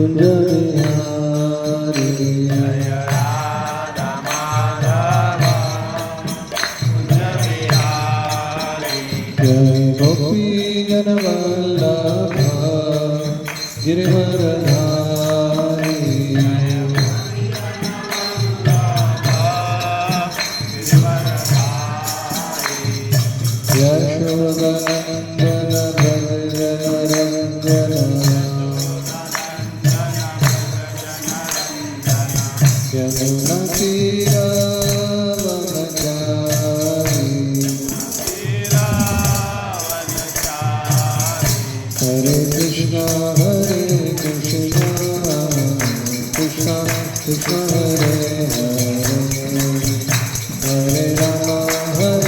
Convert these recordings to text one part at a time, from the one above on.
कुंज बिहारी जय राधा माधव कुंज बिहारी जय गोपी जन वल्लभ गिरिवरधारी यशोदनंदन भज रंजन यमुना तीरावनचारी हरे कृष्णा कृष्णा कृष्णा हरे हरे हरे राम राम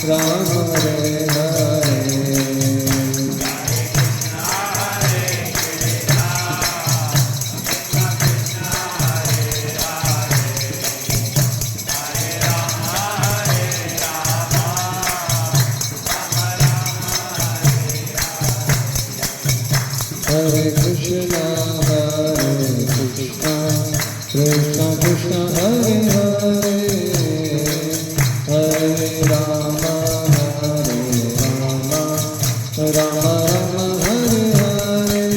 राम हरे हरे हरे कृष्णा कृष्णा कृष्णा हरे हरे हरे राम राम राम हरे हरे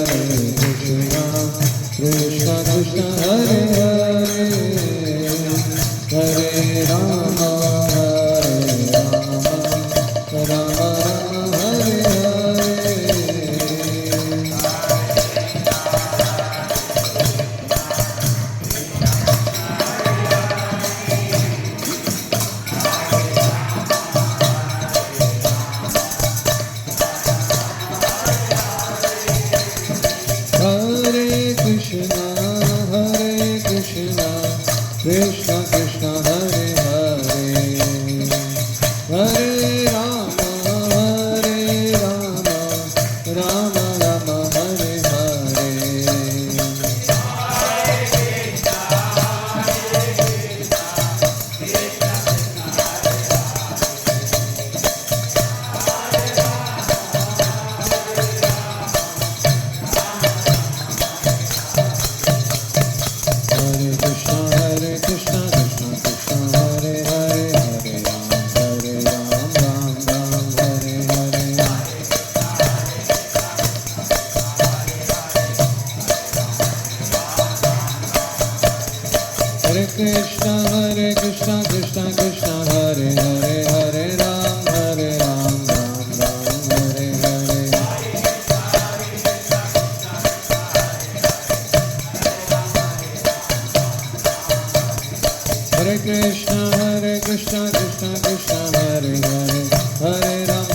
हरे कृष्णा कृष्णा कृष्णा हरे हरे हरे राम राम हरे हरे हरे कृष्णा कृष्णा कृष्णा हरे हरे हरे राम राम राम हरे हरे हरे कृष्णा कृष्णा कृष्णा हरे हरे हरे राम राम हरे हरे हरे कृष्णा कृष्णा कृष्णा हरे हरे हरे राम राम हरे हरे हरे कृष्णा कृष्णा कृष्णा हरे हरे हरे राम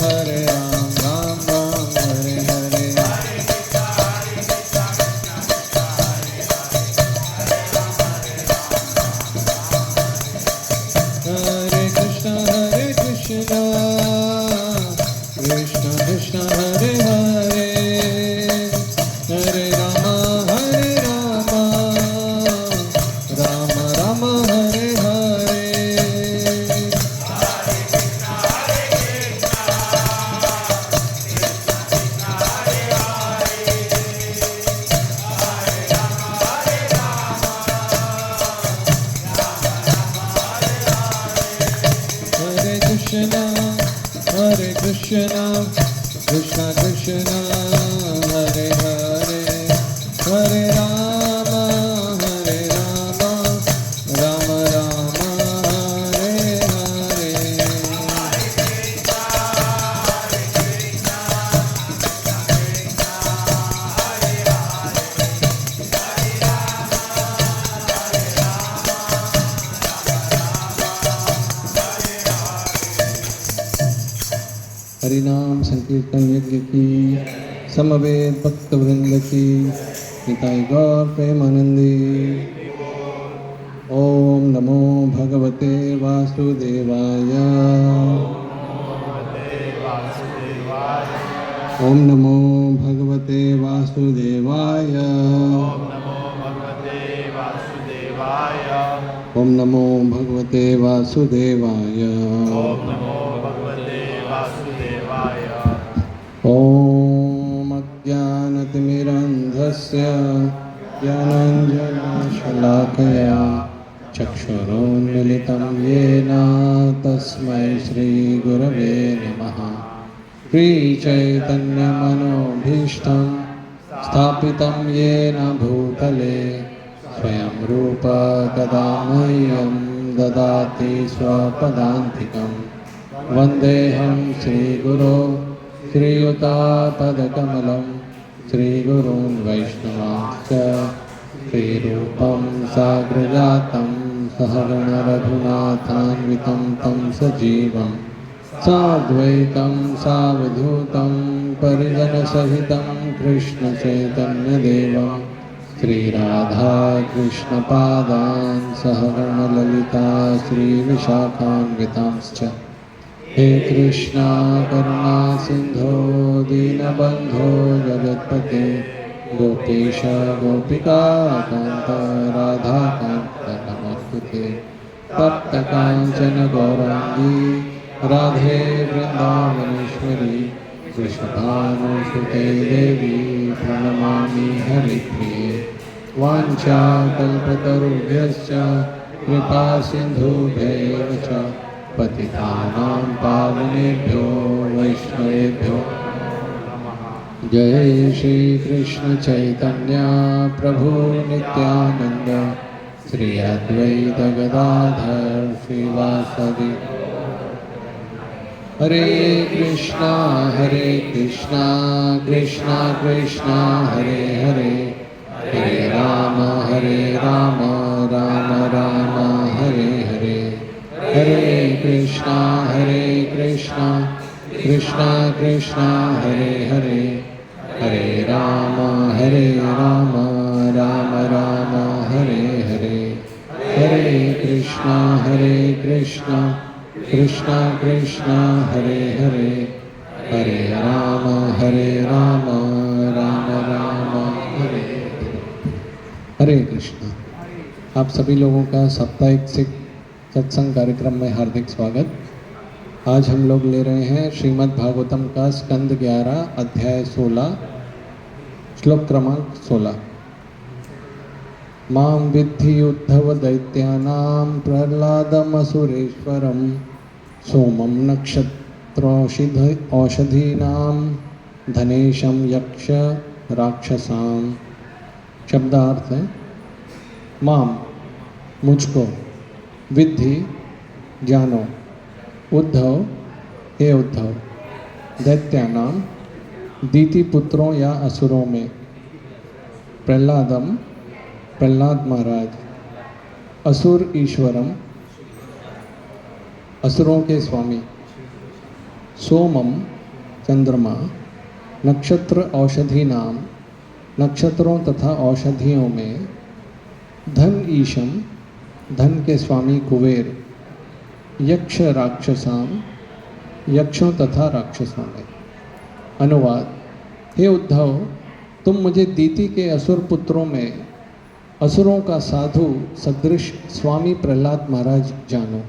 राम हरे हरे हरे कृष्णा कृष्णा कृष्णा हरे हरे हरे राम राम राम हरे हरे हरे कृष्णा कृष्णा कृष्णा हरे हरे हरे राम राम हरे हरे हरिनाम संकीर्तन यज्ञ की समवेत भक्त वृंद की निताई गौर प्रेमानंदी। ओम नमो भगवते भगवते वासुदेवाय। ओम नमो भगवते वासुदेवाय। ओम नमो भगवते वासुदेवाय। ओम अज्ञानतिमिरन्धस्य ज्ञानाञ्जनशलाकया चक्षुरुन्मिलितं येन तस्मै श्रीगुरवे नमः। श्रीचैतन्यमनोभीष्टं स्थापितं येन भूतले स्वयं रूप कदा मह्यं ददाति स्वपदान्तिकं। वन्देऽहं श्रीगुरो श्रीयुतापदकमलं श्रीगुरून् वैष्णवांश्च श्रीरूपं साग्रजातं सहगणरघुनाथान्वितं तं सजीवं साद्वैतं सावधूतं परिजनसहितं कृष्णचैतन्यदेवं श्रीराधाकृष्णपादान् सहगणललिता श्रीविशाखान्वितांश्च। हे कृष्णा करुणा सिंधो दीनबंधो जगत्पते गोपेश गोपिका कांत राधा कांत नमोस्तुते। तप्त कांचन गौरांगी राधे वृंदावनेश्वरी वृषभानुसुते देवी प्रणमामि हरिप्रिये। वाञ्छाकल्पतरुभ्यश्च कृपा सिन्धुभ्यैव च पतितानां पावनेभ्यो वैष्णवेभ्यो जय श्री कृष्ण चैतन्य प्रभु नित्यानंद श्री अद्वैत गदाधर श्रीवासदि। हरे कृष्णा कृष्णा कृष्णा हरे हरे हरे राम राम राम हरे हरे। हरे कृष्णा कृष्णा कृष्णा हरे हरे हरे राम राम राम हरे हरे। हरे कृष्णा कृष्णा कृष्णा हरे हरे हरे राम राम राम हरे हरे। हरे कृष्णा। आप सभी लोगों का साप्ताहिक सिख सत्संग कार्यक्रम में हार्दिक स्वागत। आज हम लोग ले रहे हैं श्रीमद् भागवतम का स्कंद 11 अध्याय 16 श्लोक क्रमांक 16। मां विद्धि उद्धव दैत्यानां प्रह्लादमसुरेश्वरं सोमं नक्षत्रौषधीनां धनेशं यक्ष राक्षसां। शब्दार्थ है माम मुझको, विद्धि जानो, उद्धव हे उद्धव, दैत्यानाम दीति पुत्रों या असुरों में, प्रह्लादम प्रह्लाद महाराज, असुर ईश्वरम असुरों के स्वामी, सोमम चंद्रमा, नक्षत्र औषधि नाम नक्षत्रों तथा औषधियों में, धन ईशम धन के स्वामी कुबेर, यक्ष राक्षसाम यक्षों तथा राक्षसों में। अनुवाद। हे उद्धव, तुम मुझे दीति के असुर पुत्रों में असुरों का साधु सदृश स्वामी प्रह्लाद महाराज जानो।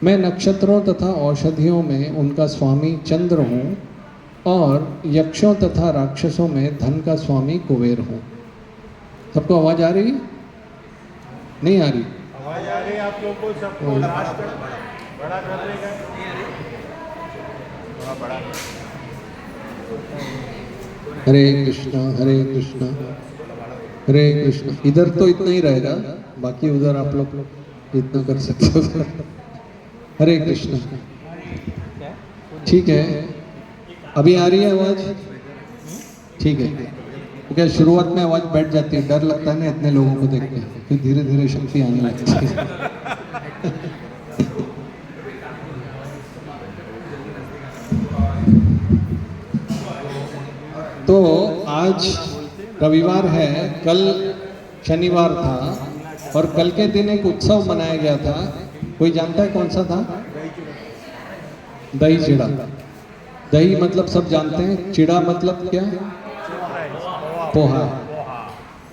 मैं नक्षत्रों तथा औषधियों में उनका स्वामी चंद्र हूँ और यक्षों तथा राक्षसों में धन का स्वामी कुबेर हूँ। सबको आवाज आ रही है? नहीं आ रही? आवाज आ रही है आप लोगों को सबको? बड़ा कर देगा, थोड़ा बड़ा। हरे कृष्णा हरे कृष्णा। इधर तो इतना ही रहेगा, बाकी उधर आप लोग इतना कर सकते हो। हरे कृष्णा। ठीक है, अभी आ रही है आवाज? ठीक है। क्योंकि शुरुआत में आवाज बैठ जाती है, डर लगता है ना इतने लोगों को देख के, फिर धीरे धीरे शक्ति आने लगती है। तो आज रविवार है, कल शनिवार था और कल के दिन एक उत्सव मनाया गया था कोई जानता है कौन सा था? दही चिड़ा। दही मतलब सब जानते हैं, चिड़ा मतलब क्या? पोहा।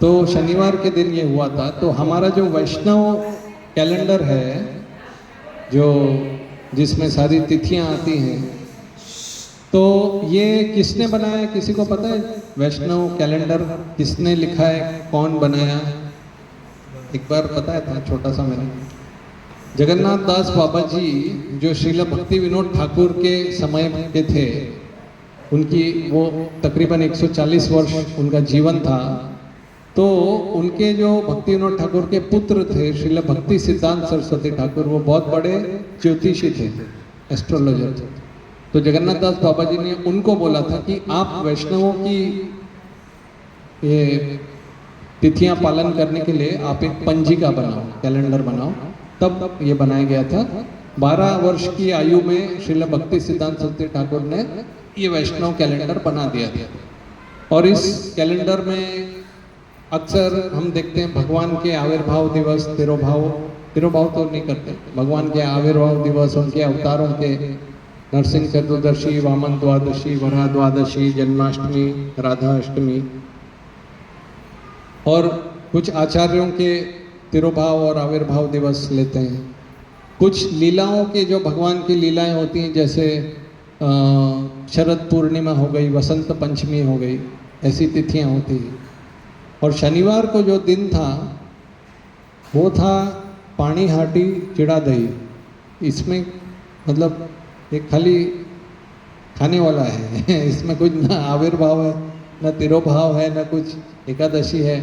तो शनिवार के दिन ये हुआ था। तो हमारा जो वैष्णव कैलेंडर है, जो जिसमें सारी तिथियां आती हैं, तो ये किसने बनाया, किसी को पता है? वैष्णव कैलेंडर किसने लिखा है, कौन बनाया? एक बार बताया था छोटा सा मैंने। जगन्नाथ दास बाबा जी जो श्रील भक्ति विनोद ठाकुर के समय के थे, उनकी वो तकरीबन 140 वर्ष उनका जीवन था। तो उनके जो भक्ति विनोद ठाकुर के पुत्र थे श्रील भक्ति सिद्धांत सरस्वती ठाकुर, वो बहुत बड़े ज्योतिषी थे, एस्ट्रोलॉजर थे। तो जगन्नाथ दास बाबा जी ने उनको बोला था कि आप वैष्णवों की ये तिथियां पालन करने के लिए आप एक पंजिका बनाओ, कैलेंडर बनाओ। तब ये बनाया गया था। 12 वर्ष की आयु में श्रील भक्ति सिद्धांत सरस्वती ठाकुर ने ये वैष्णव कैलेंडर बना दिया था। और इस कैलेंडर में अक्सर हम देखते हैं भगवान के आविर्भाव दिवस, तिरुभाव तो नहीं करते, भगवान के आविर्भाव दिवस, उनके अवतारों के, नरसिंह चतुर्दशी, वामन द्वादशी, वरा द्वादशी, जन्माष्टमी, राधा अष्टमी, और कुछ आचार्यों के तिरुभाव और आविर्भाव दिवस लेते हैं। कुछ लीलाओं के, जो भगवान की लीलाएं होती हैं, जैसे शरद पूर्णिमा हो गई, वसंत पंचमी हो गई, ऐसी तिथियां होती हैं। और शनिवार को जो दिन था वो था पानी हाटी चिड़ा दही। इसमें मतलब एक खाली खाने वाला है इसमें कुछ ना आविर्भाव है, ना तिरुभाव है, ना कुछ एकादशी है।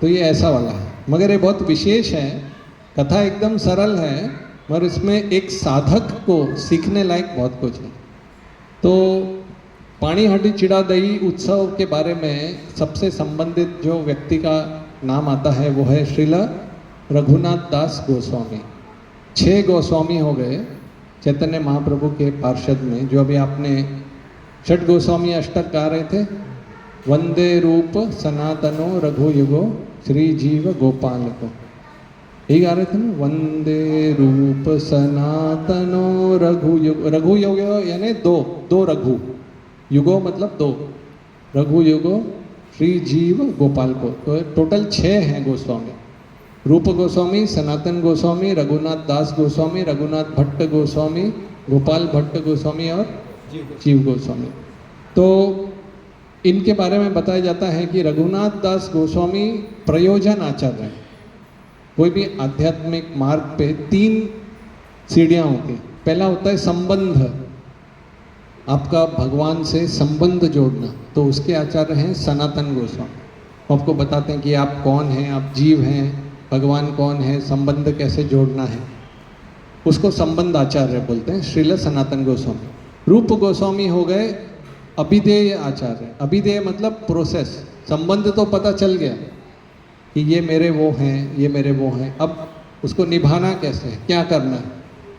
तो ये ऐसा वाला है, मगर ये बहुत विशेष है। कथा एकदम सरल है, मगर इसमें एक साधक को सीखने लायक बहुत कुछ है। तो पानी हाटी चिड़ा दही उत्सव के बारे में सबसे संबंधित जो व्यक्ति का नाम आता है वो है श्रील रघुनाथ दास गोस्वामी। 6 गोस्वामी हो गए चैतन्य महाप्रभु के पार्षद में। जो अभी आपने षट गोस्वामी अष्टक गा रहे थे, वंदे रूप सनातनो रघु युगो श्री जीव गोपाल को, यही गा रहे थे ना, वंदे रूप सनातनो रघु युग। रघु युग यानी दो रघु, युगो मतलब 2, रघु युगो श्री जीव गोपाल को। तो टोटल 6 हैं गोस्वामी, रूप गोस्वामी, सनातन गोस्वामी, रघुनाथ दास गोस्वामी, रघुनाथ भट्ट गोस्वामी, गोपाल भट्ट गोस्वामी और जीव गोस्वामी। तो इनके बारे में बताया जाता है कि रघुनाथ दास गोस्वामी प्रयोजन आचार्य हैं। कोई भी आध्यात्मिक मार्ग पे 3 सीढ़ियाँ होती हैं। पहला होता है संबंध, आपका भगवान से संबंध जोड़ना, तो उसके आचार्य हैं सनातन गोस्वामी। आपको बताते हैं कि आप कौन हैं, आप जीव हैं, भगवान कौन है, संबंध कैसे जोड़ना है, उसको संबंध आचार्य बोलते हैं, श्रील सनातन गोस्वामी। रूप गोस्वामी हो गए अभिधेय आचार्य। अभिधेय मतलब प्रोसेस, संबंध तो पता चल गया कि ये मेरे वो हैं, ये मेरे वो हैं, अब उसको निभाना कैसे है, क्या करना है,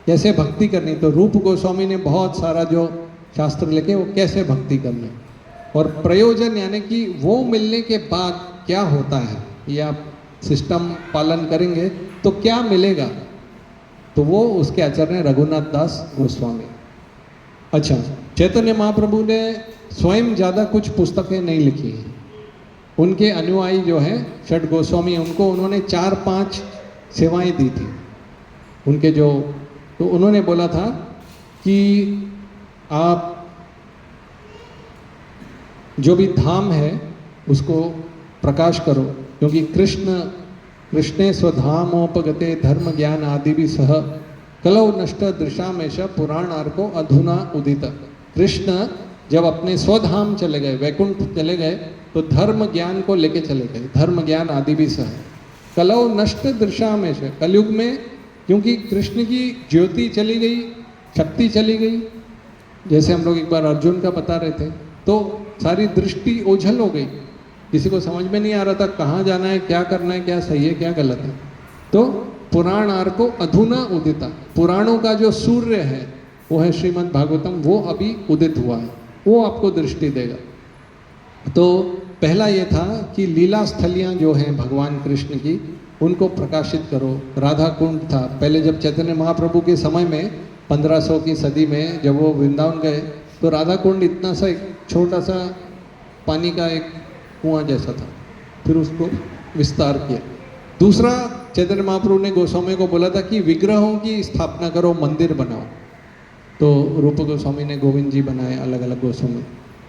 कैसे भक्ति करनी। तो रूप गोस्वामी ने बहुत सारा जो शास्त्र लिखे वो कैसे भक्ति करना है। और प्रयोजन यानी कि वो मिलने के बाद क्या होता है, ये आप सिस्टम पालन करेंगे तो क्या मिलेगा, तो वो उसके आचार्य हैं रघुनाथ दास गोस्वामी। अच्छा, चैतन्य महाप्रभु ने स्वयं ज़्यादा कुछ पुस्तकें नहीं लिखी हैं। उनके अनुयायी जो हैं षट गोस्वामी, उनको उन्होंने 4-5 सेवाएं दी थी उनके जो। तो उन्होंने बोला था कि आप जो भी धाम है उसको प्रकाश करो, क्योंकि कृष्णे स्वधामोपगते धर्म ज्ञान आदि भी सह कलौ नष्ट दृशामेश पुराणार्को अधुना उदित। कृष्ण जब अपने स्वधाम चले गए, वैकुंठ चले गए, तो धर्म ज्ञान को लेके चले गए, धर्म ज्ञान आदि भी सह कलौ नष्ट दृशामेश। कलयुग में क्योंकि कृष्ण की ज्योति चली गई, शक्ति चली गई, जैसे हम लोग एक बार अर्जुन का बता रहे थे, तो सारी दृष्टि ओझल हो गई, किसी को समझ में नहीं आ रहा था कहाँ जाना है, क्या करना है, क्या सही है, क्या गलत है। तो पुराणार्को अधुना उदिता, पुराणों का जो सूर्य है वो है श्रीमद् भागवतम, वो अभी उदित हुआ है, वो आपको दृष्टि देगा। तो पहला ये था कि लीला स्थलियाँ जो हैं भगवान कृष्ण की, उनको प्रकाशित करो। राधा कुंड था पहले, जब चैतन्य महाप्रभु के समय में 1500 की सदी में जब वो वृंदावन गए तो राधा कुंड इतना सा एक छोटा सा पानी का एक कुआं जैसा था, फिर उसको विस्तार किया। दूसरा, चैतन्य महाप्रभु ने गोस्वामी को बोला था कि विग्रहों की स्थापना करो, मंदिर बनाओ। तो रूप गोस्वामी ने गोविंद जी बनाए, अलग अलग गोस्वामी।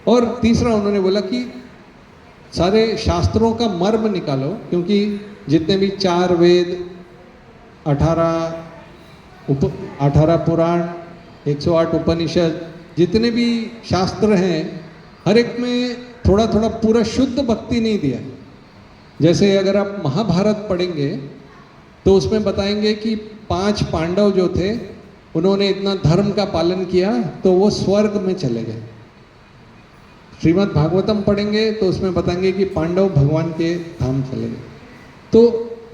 और तीसरा उन्होंने बोला कि सारे शास्त्रों का मर्म निकालो, क्योंकि जितने भी 4 वेद, 18 पुराण, 108 उपनिषद, जितने भी शास्त्र हैं, हर एक में थोड़ा थोड़ा पूरा शुद्ध भक्ति नहीं दिया है। जैसे अगर आप महाभारत पढ़ेंगे तो उसमें बताएंगे कि 5 पांडव जो थे उन्होंने इतना धर्म का पालन किया तो वो स्वर्ग में चले गए। श्रीमद् भागवतम पढ़ेंगे तो उसमें बताएंगे कि पांडव भगवान के धाम चले गए। तो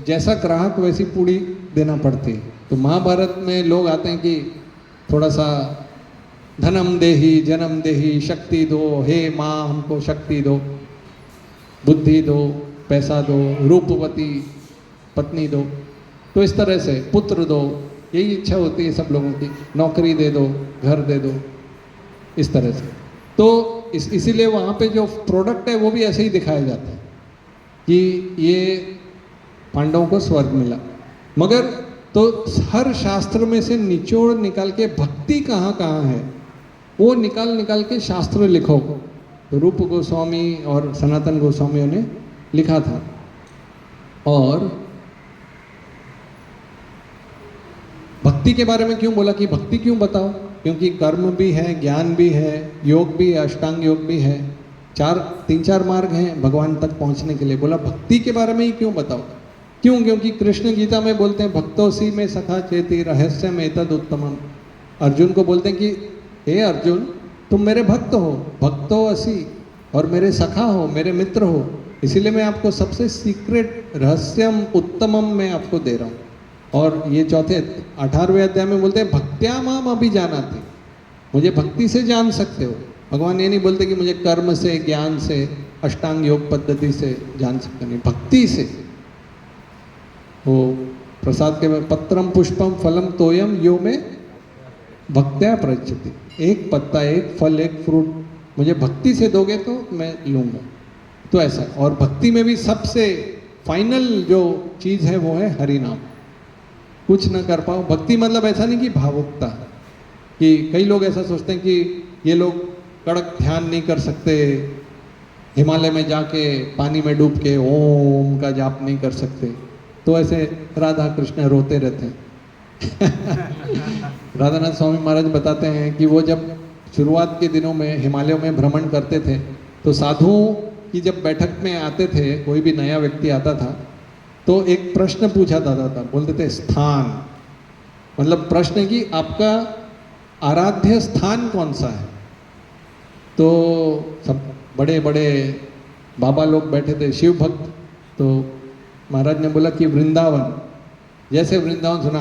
जैसा ग्राहक वैसी पूड़ी देना पड़ती है। तो महाभारत में लोग आते हैं कि थोड़ा सा धनम देही जन्म देही, शक्ति दो, हे माँ हमको शक्ति दो, बुद्धि दो, पैसा दो, रूपवती पत्नी दो, तो इस तरह से पुत्र दो, यही इच्छा होती है सब लोगों की, नौकरी दे दो, घर दे दो, इस तरह से। तो इसीलिए वहाँ पे जो प्रोडक्ट है वो भी ऐसे ही दिखाया जाता है कि ये पांडवों को स्वर्ग मिला। मगर तो हर शास्त्र में से निचोड़ निकाल के भक्ति कहाँ कहाँ है वो निकाल निकाल के शास्त्र लिखो। तो रूप गोस्वामी और सनातन गोस्वामियों ने लिखा था। और भक्ति के बारे में क्यों बोला कि भक्ति क्यों बताओ, क्योंकि कर्म भी है, ज्ञान भी है, योग भी है, अष्टांग योग भी है, 3-4 मार्ग हैं भगवान तक पहुंचने के लिए। बोला भक्ति के बारे में ही क्यों बताओ, क्यों? क्योंकि कृष्ण गीता में बोलते हैं भक्तोसी में सखा चेति रहस्यम एतद उत्तमम। अर्जुन को बोलते हैं कि हे अर्जुन तुम मेरे भक्त हो, भक्तो असी, और मेरे सखा हो, मेरे मित्र हो, इसीलिए मैं आपको सबसे सीक्रेट रहस्यम उत्तमम मैं आपको दे रहा हूँ। और ये 18वें अध्याय में बोलते हैं भक्त्या माम अभी जानाति, मुझे भक्ति से जान सकते हो। भगवान ये नहीं बोलते कि मुझे कर्म से, ज्ञान से, अष्टांग योग पद्धति से जान सकते, नहीं, भक्ति से। वो प्रसाद के पत्रम पुष्पम फलम तोयम यो में भक्त्या प्रयच्छति, एक पत्ता, एक फल, एक फ्रूट मुझे भक्ति से दोगे तो मैं लूँगा। तो ऐसा। और भक्ति में भी सबसे फाइनल जो चीज़ है वो है हरि नाम। कुछ न कर पाओ, भक्ति मतलब ऐसा नहीं कि भावुकता, कि कई लोग ऐसा सोचते हैं कि ये लोग कड़क ध्यान नहीं कर सकते, हिमालय में जाके पानी में डूब के ओम का जाप नहीं कर सकते, तो ऐसे राधा कृष्ण रोते रहते हैं। राधानाथ स्वामी महाराज बताते हैं कि वो जब शुरुआत के दिनों में हिमालयों में भ्रमण करते थे तो साधुओं की जब बैठक में आते थे, कोई भी नया व्यक्ति आता था तो एक प्रश्न पूछा जाता था, बोलते थे स्थान, मतलब प्रश्न कि आपका आराध्य स्थान कौन सा है। तो सब बड़े बड़े बाबा लोग बैठे थे, शिव भक्त, तो महाराज ने बोला कि वृंदावन। जैसे वृंदावन सुना,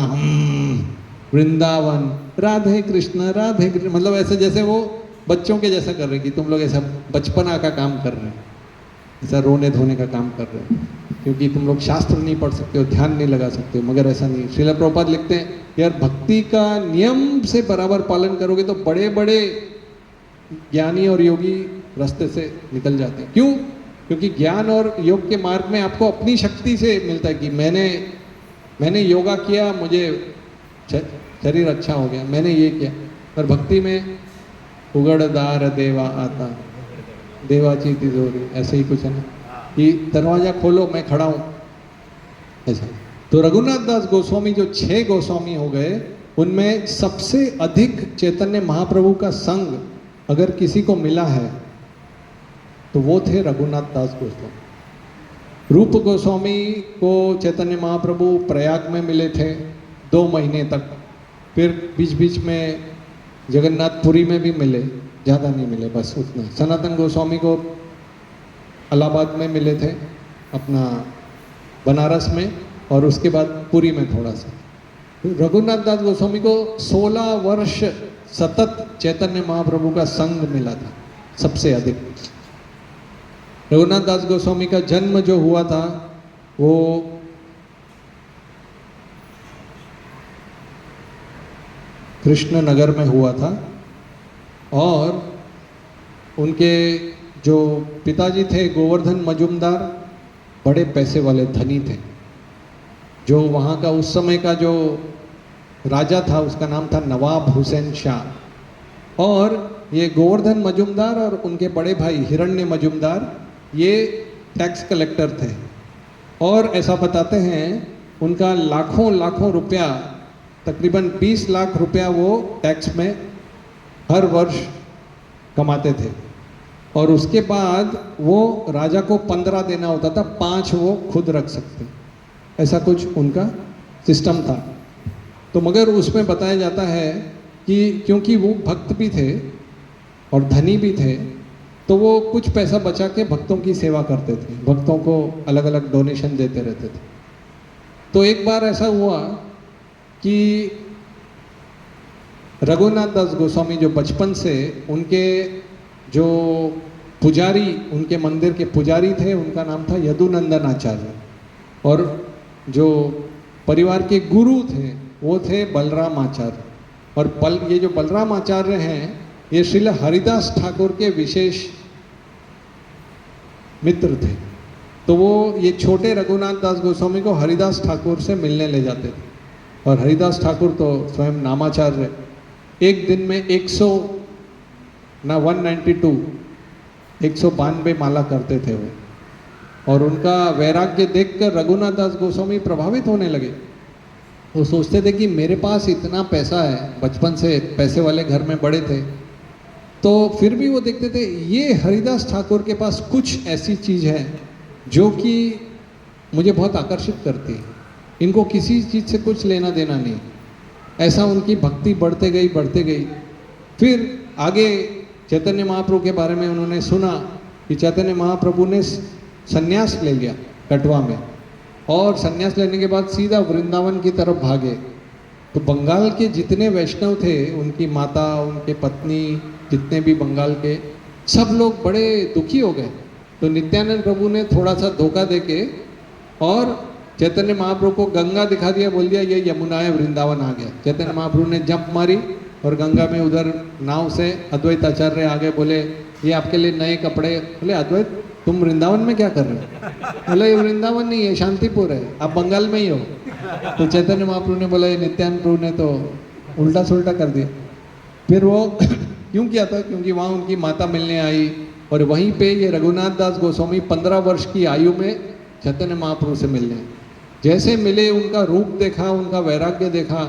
वृंदावन, राधे कृष्ण राधे कृष्ण, मतलब ऐसे जैसे वो बच्चों के जैसा कर रहे कि तुम लोग ऐसा बचपना का काम कर रहे हैं, ऐसा रोने धोने का काम कर रहे हैं, क्योंकि तुम लोग शास्त्र नहीं पढ़ सकते हो, ध्यान नहीं लगा सकते हो। मगर ऐसा नहीं। श्रील प्रभुपाद लिखते हैं यार भक्ति का नियम से बराबर पालन करोगे तो बड़े बड़े ज्ञानी और योगी रास्ते से निकल जाते हैं। क्यों? क्योंकि ज्ञान और योग के मार्ग में आपको अपनी शक्ति से मिलता है कि मैंने योगा किया, मुझे शरीर अच्छा हो गया, मैंने ये किया। पर भक्ति में उगड़दार देवा आता, देवाची तिजोरी, ऐसे ही कुछ है ना कि दरवाजा खोलो मैं खड़ा हूँ, ऐसा। तो रघुनाथ दास गोस्वामी जो 6 गोस्वामी हो गए, उनमें सबसे अधिक चैतन्य महाप्रभु का संग अगर किसी को मिला है तो वो थे रघुनाथ दास गोस्वामी। रूप गोस्वामी को चैतन्य महाप्रभु प्रयाग में मिले थे 2 महीने तक, फिर बीच बीच में जगन्नाथपुरी में भी मिले, ज़्यादा नहीं मिले, बस उतना। सनातन गोस्वामी को इलाहाबाद में मिले थे, अपना बनारस में, और उसके बाद पुरी में थोड़ा सा। रघुनाथ दास गोस्वामी को 16 वर्ष सतत चैतन्य महाप्रभु का संग मिला था, सबसे अधिक। रघुनाथ दास गोस्वामी का जन्म जो हुआ था वो कृष्णनगर में हुआ था। और उनके जो पिताजी थे गोवर्धन मजुमदार बड़े पैसे वाले धनी थे। जो वहाँ का उस समय का जो राजा था उसका नाम था नवाब हुसैन शाह। और ये गोवर्धन मजुमदार और उनके बड़े भाई हिरण्य मजुमदार ये टैक्स कलेक्टर थे। और ऐसा बताते हैं उनका लाखों लाखों रुपया, तकरीबन 20 लाख रुपया वो टैक्स में हर वर्ष कमाते थे। और उसके बाद वो राजा को 15 देना होता था, 5 वो खुद रख सकते, ऐसा कुछ उनका सिस्टम था। तो मगर उसमें बताया जाता है कि क्योंकि वो भक्त भी थे और धनी भी थे, तो वो कुछ पैसा बचा के भक्तों की सेवा करते थे, भक्तों को अलग अलग डोनेशन देते रहते थे। तो एक बार ऐसा हुआ कि रघुनाथ दास गोस्वामी जो बचपन से उनके जो पुजारी, उनके मंदिर के पुजारी थे, उनका नाम था यदुनंदन आचार्य। और जो परिवार के गुरु थे वो थे बलराम आचार्य। और ये जो बलराम आचार्य हैं ये श्रील हरिदास ठाकुर के विशेष मित्र थे। तो वो ये छोटे रघुनाथ दास गोस्वामी को हरिदास ठाकुर से मिलने ले जाते थे। और हरिदास ठाकुर तो स्वयं नामाचार्य, एक दिन में 192 माला करते थे वो। और उनका वैराग्य देखकर रघुनाथ दास गोस्वामी प्रभावित होने लगे। वो सोचते थे कि मेरे पास इतना पैसा है, बचपन से पैसे वाले घर में बड़े थे, तो फिर भी वो देखते थे ये हरिदास ठाकुर के पास कुछ ऐसी चीज़ है जो कि मुझे बहुत आकर्षित करती है, इनको किसी चीज़ से कुछ लेना देना नहीं। ऐसा उनकी भक्ति बढ़ते गई। फिर आगे चैतन्य महाप्रभु के बारे में उन्होंने सुना कि चैतन्य महाप्रभु ने संन्यास ले लिया कटवा में, और संन्यास लेने के बाद सीधा वृंदावन की तरफ भागे। तो बंगाल के जितने वैष्णव थे, उनकी माता, उनके पत्नी, जितने भी बंगाल के, सब लोग बड़े दुखी हो गए। तो नित्यानंद प्रभु ने थोड़ा सा धोखा देके और चैतन्य महाप्रभु को गंगा दिखा दिया, बोल दिया ये यमुना है, वृंदावन आ गया। चैतन्य महाप्रभु ने जंप मारी और गंगा में उधर नाव से अद्वैत आचार्य आगे, बोले ये आपके लिए नए कपड़े। बोले अद्वैत तुम वृंदावन में क्या कर रहे हो? बोले ये वृंदावन नहीं है, शांतिपुर है, आप बंगाल में ही हो। तो चैतन्य महाप्रभु ने बोला ये नित्यानंद प्रभु ने तो उल्टा सुल्टा कर दिया। फिर वो क्यों किया था? क्योंकि वहाँ उनकी माता मिलने आई और वहीं पे ये रघुनाथ दास गोस्वामी 15 वर्ष की आयु में चैतन्य महाप्रभु से मिलने। जैसे मिले, उनका रूप देखा, उनका वैराग्य देखा,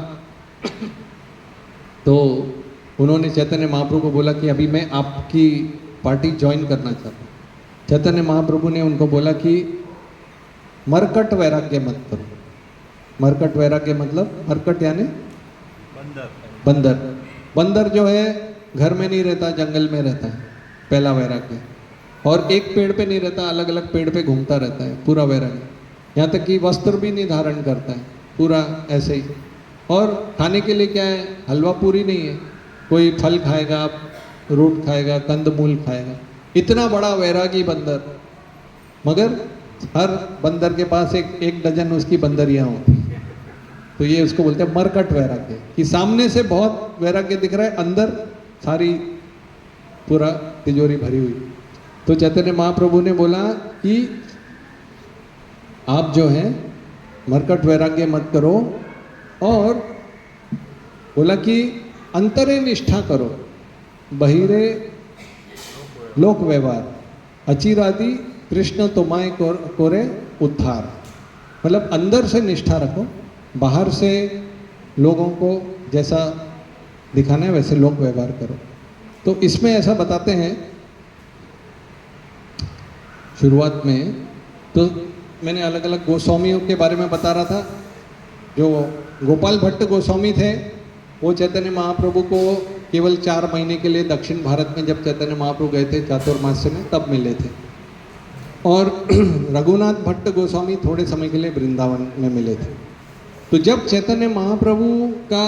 तो उन्होंने चैतन्य महाप्रभु को बोला कि अभी मैं आपकी पार्टी ज्वाइन करना चाहता हूँ। चैतन्य महाप्रभु ने उनको बोला कि मरकट वैराग्य मत करो। मरकट वैराग्य मतलब, मरकट यानी बंदर। बंदर जो है घर में नहीं रहता, जंगल में रहता है, पहला वैराग्य। और एक पेड़ पे नहीं रहता, अलग अलग पेड़ पे घूमता रहता है, पूरा वैराग्य। यहाँ तक कि वस्त्र भी नहीं धारण करता है, पूरा ऐसे ही। और खाने के लिए क्या है? हलवा पूरी नहीं है, कोई फल खाएगा, रूट खाएगा, कंदमूल खाएगा। इतना बड़ा वैरागी बंदर, मगर हर बंदर के पास एक डजन उसकी बंदरियाँ होती। तो ये उसको बोलते हैं मरकट वैराग्य, कि सामने से बहुत वैराग्य दिख रहा है, अंदर सारी पूरा तिजोरी भरी हुई। तो चैतन्य महाप्रभु ने बोला कि आप जो हैं मरकट वैराग्य मत करो, और बोला कि अंतरे निष्ठा करो, बहिरे लोक व्यवहार, अचिरादि कृष्ण तुम्हारे कोरे उद्धार। मतलब अंदर से निष्ठा रखो, बाहर से लोगों को जैसा दिखाना है वैसे लोक व्यवहार करो। तो इसमें ऐसा बताते हैं शुरुआत में, तो मैंने अलग अलग गोस्वामियों के बारे में बता रहा था। जो गोपाल भट्ट गोस्वामी थे वो चैतन्य महाप्रभु को केवल 4 महीने के लिए दक्षिण भारत में, जब चैतन्य महाप्रभु गए थे चातुर्मास्य में, तब मिले थे। और रघुनाथ भट्ट गोस्वामी थोड़े समय के लिए वृंदावन में मिले थे। तो जब चैतन्य महाप्रभु का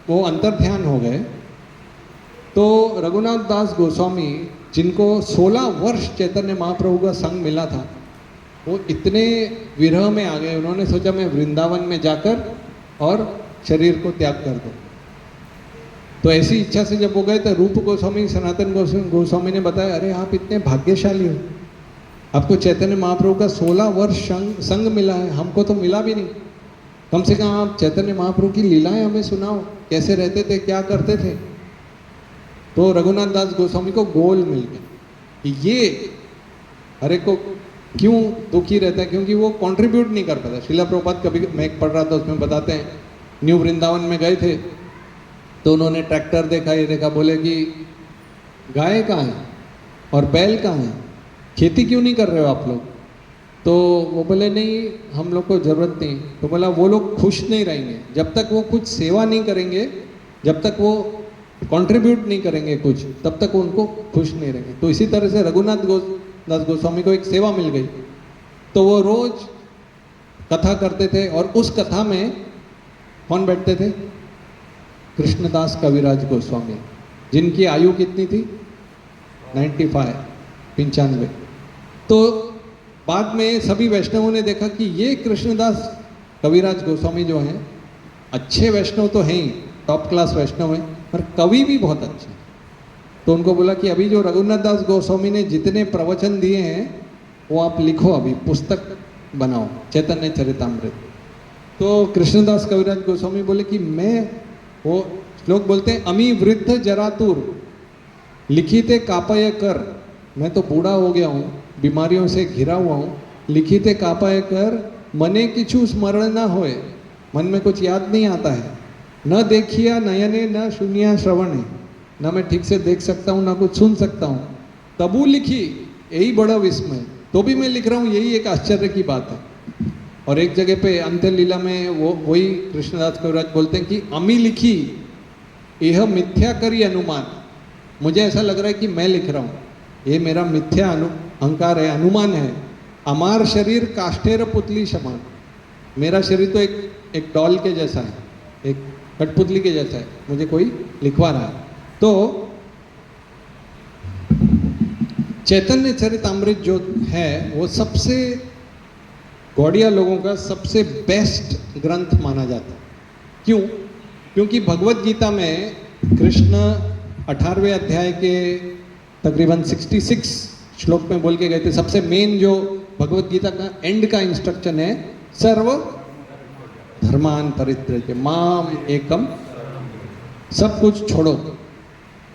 वो अंतर्ध्यान हो गए, तो रघुनाथ दास गोस्वामी, जिनको 16 वर्ष चैतन्य महाप्रभु का संग मिला था, वो इतने विरह में आ गए। उन्होंने सोचा मैं वृंदावन में जाकर और शरीर को त्याग कर दूं। तो ऐसी इच्छा से जब वो गए तो रूप गोस्वामी सनातन गोस्वामी ने बताया, अरे आप इतने भाग्यशाली हो, आपको चैतन्य महाप्रभु का 16 वर्ष संग मिला है, हमको तो मिला भी नहीं। कम से कम आप चैतन्य महाप्रभु की लीलाएं हमें सुनाओ, कैसे रहते थे, क्या करते थे। तो रघुनाथ दास गोस्वामी को गोल मिल गया कि ये हर एक को क्यों दुखी रहता है, क्योंकि वो कंट्रीब्यूट नहीं कर पाता। शिला प्रभुपाद कभी, मैं एक पढ़ रहा था उसमें बताते हैं, न्यू वृंदावन में गए थे तो उन्होंने ट्रैक्टर देखा, ये देखा, बोले कि गाय कहाँ है और बैल कहाँ है, खेती क्यों नहीं कर रहे हो आप लोग। तो वो बोले नहीं हम लोग को ज़रूरत नहीं। तो बोला वो लोग खुश नहीं रहेंगे जब तक वो कुछ सेवा नहीं करेंगे, जब तक वो कंट्रीब्यूट नहीं करेंगे कुछ, तब तक उनको खुश नहीं रहेंगे। तो इसी तरह से रघुनाथ दास गोस्वामी को एक सेवा मिल गई, तो वो रोज कथा करते थे और उस कथा में कौन बैठते थे, कृष्णदास कविराज गोस्वामी, जिनकी आयु कितनी थी, 95। तो बाद में सभी वैष्णवों ने देखा कि ये कृष्णदास कविराज गोस्वामी जो हैं, अच्छे वैष्णव तो हैं ही, टॉप क्लास वैष्णव हैं, पर कवि भी बहुत अच्छे। तो उनको बोला कि अभी जो रघुनाथ दास गोस्वामी ने जितने प्रवचन दिए हैं वो आप लिखो, अभी पुस्तक बनाओ, चैतन्य चरितामृत। तो कृष्णदास कविराज गोस्वामी बोले कि मैं, वो श्लोक बोलते हैं, अमी वृद्ध जरातुर लिखिते कापय कर, मैं तो बूढ़ा हो गया हूँ, बीमारियों से घिरा हुआ हूँ, लिखिते कापय कर मने किछु स्मरण न होए, मन में कुछ याद नहीं आता है, न देखिया नयने न सुनिया श्रवणे, ना मैं ठीक से देख सकता हूँ ना कुछ सुन सकता हूँ, तबू लिखी यही बड़ा विस्मय, तो भी मैं लिख रहा हूँ, यही एक आश्चर्य की बात है। और एक जगह पे अंत्य लीला में वही कृष्णदास कविराज बोलते हैं कि अमी लिखी यह मिथ्या करी अनुमान, मुझे ऐसा लग रहा है कि मैं लिख रहा हूँ, ये मेरा मिथ्या अहंकार है, अनुमान है। अमार शरीर काष्ठेर पुतली समान, मेरा शरीर तो एक डॉल के जैसा है, एक कठपुतली के जैसा है, मुझे कोई लिखवा रहा है। तो चैतन्य चरितामृत जो है वो सबसे गौड़िया लोगों का सबसे बेस्ट ग्रंथ माना जाता है। क्यों? क्योंकि भगवत गीता में कृष्ण 18वें अध्याय के तकरीबन 66 श्लोक में बोल के गए थे, सबसे मेन जो भगवत गीता का एंड का इंस्ट्रक्शन है, सर्व धर्मान परित्यज्य माम एकम, सब कुछ छोड़ो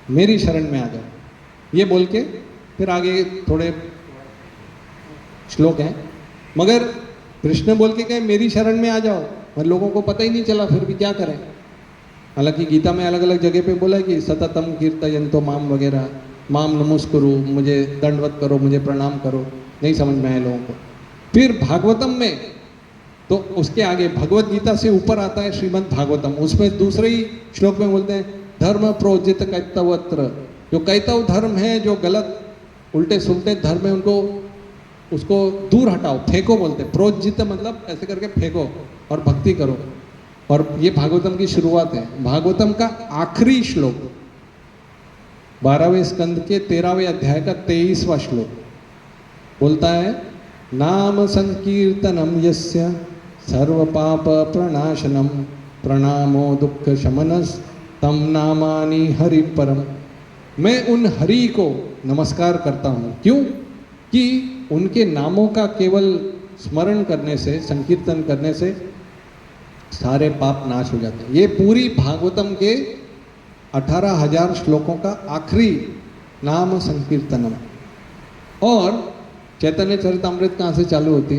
मेरी शरण में आ जाओ, ये बोल के फिर आगे थोड़े श्लोक हैं, मगर कृष्ण बोल के कहे मेरी शरण में आ जाओ, और लोगों को पता ही नहीं चला, फिर भी क्या करें। हालांकि गीता में अलग अलग जगह पे बोला है कि सततम कीर्तयन्तो माम वगैरह, माम नमस्कुरु, मुझे दंडवत करो, मुझे प्रणाम करो, नहीं समझ में आए लोगों को। फिर भागवतम में तो उसके आगे भगवत गीता से ऊपर आता है श्रीमद् भागवतम, उसमें दूसरे ही श्लोक में बोलते हैं धर्म प्रोजित कैतवत्र, जो कैतव धर्म है, जो गलत उल्टे सुलटे धर्म है, उनको उसको दूर हटाओ, फेंको बोलते हैं। प्रोजित मतलब ऐसे करके फेंको और भक्ति करो। और ये भागवतम की शुरुआत है। भागवतम का आखिरी श्लोक 12वें स्कंद के 13वें अध्याय का 23वां श्लोक बोलता है, नाम संकीर्तनम यस्य सर्व पाप प्रणाशनम प्रणामो दुख शमनस तम नामानि हरि परम। मैं उन हरि को नमस्कार करता हूँ। क्यों? कि उनके नामों का केवल स्मरण करने से, संकीर्तन करने से सारे पाप नाश हो जाते हैं। ये पूरी भागवतम के 18,000 श्लोकों का आखिरी नाम संकीर्तनम। और चैतन्य चरितामृत कहाँ से चालू होती?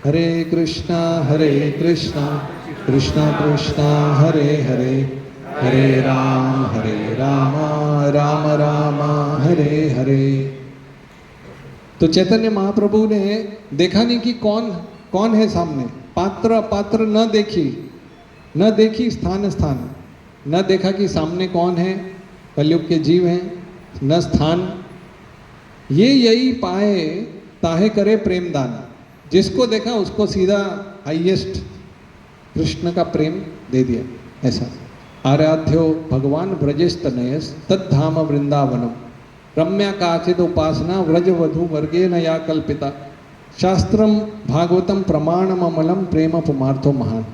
हरे कृष्णा कृष्णा कृष्णा हरे हरे, हरे राम राम राम हरे हरे। तो चैतन्य महाप्रभु ने देखा नहीं कि कौन है सामने, पात्र अपात्र न देखी स्थान न देखा कि सामने कौन है, कलयुग के जीव हैं, न स्थान। ये यही पाए ताहे करे प्रेम दान, जिसको देखा उसको सीधा हाईएस्ट कृष्ण का प्रेम दे दिया। ऐसा आराध्यो भगवान ब्रजेस्तनयस तद्धाम वृंदावनम रम्या काचिद उपासना व्रज वधु वर्गे न या कल्पिता शास्त्रम भागवतम प्रमाणम अमलम प्रेम पुमार्थो महान।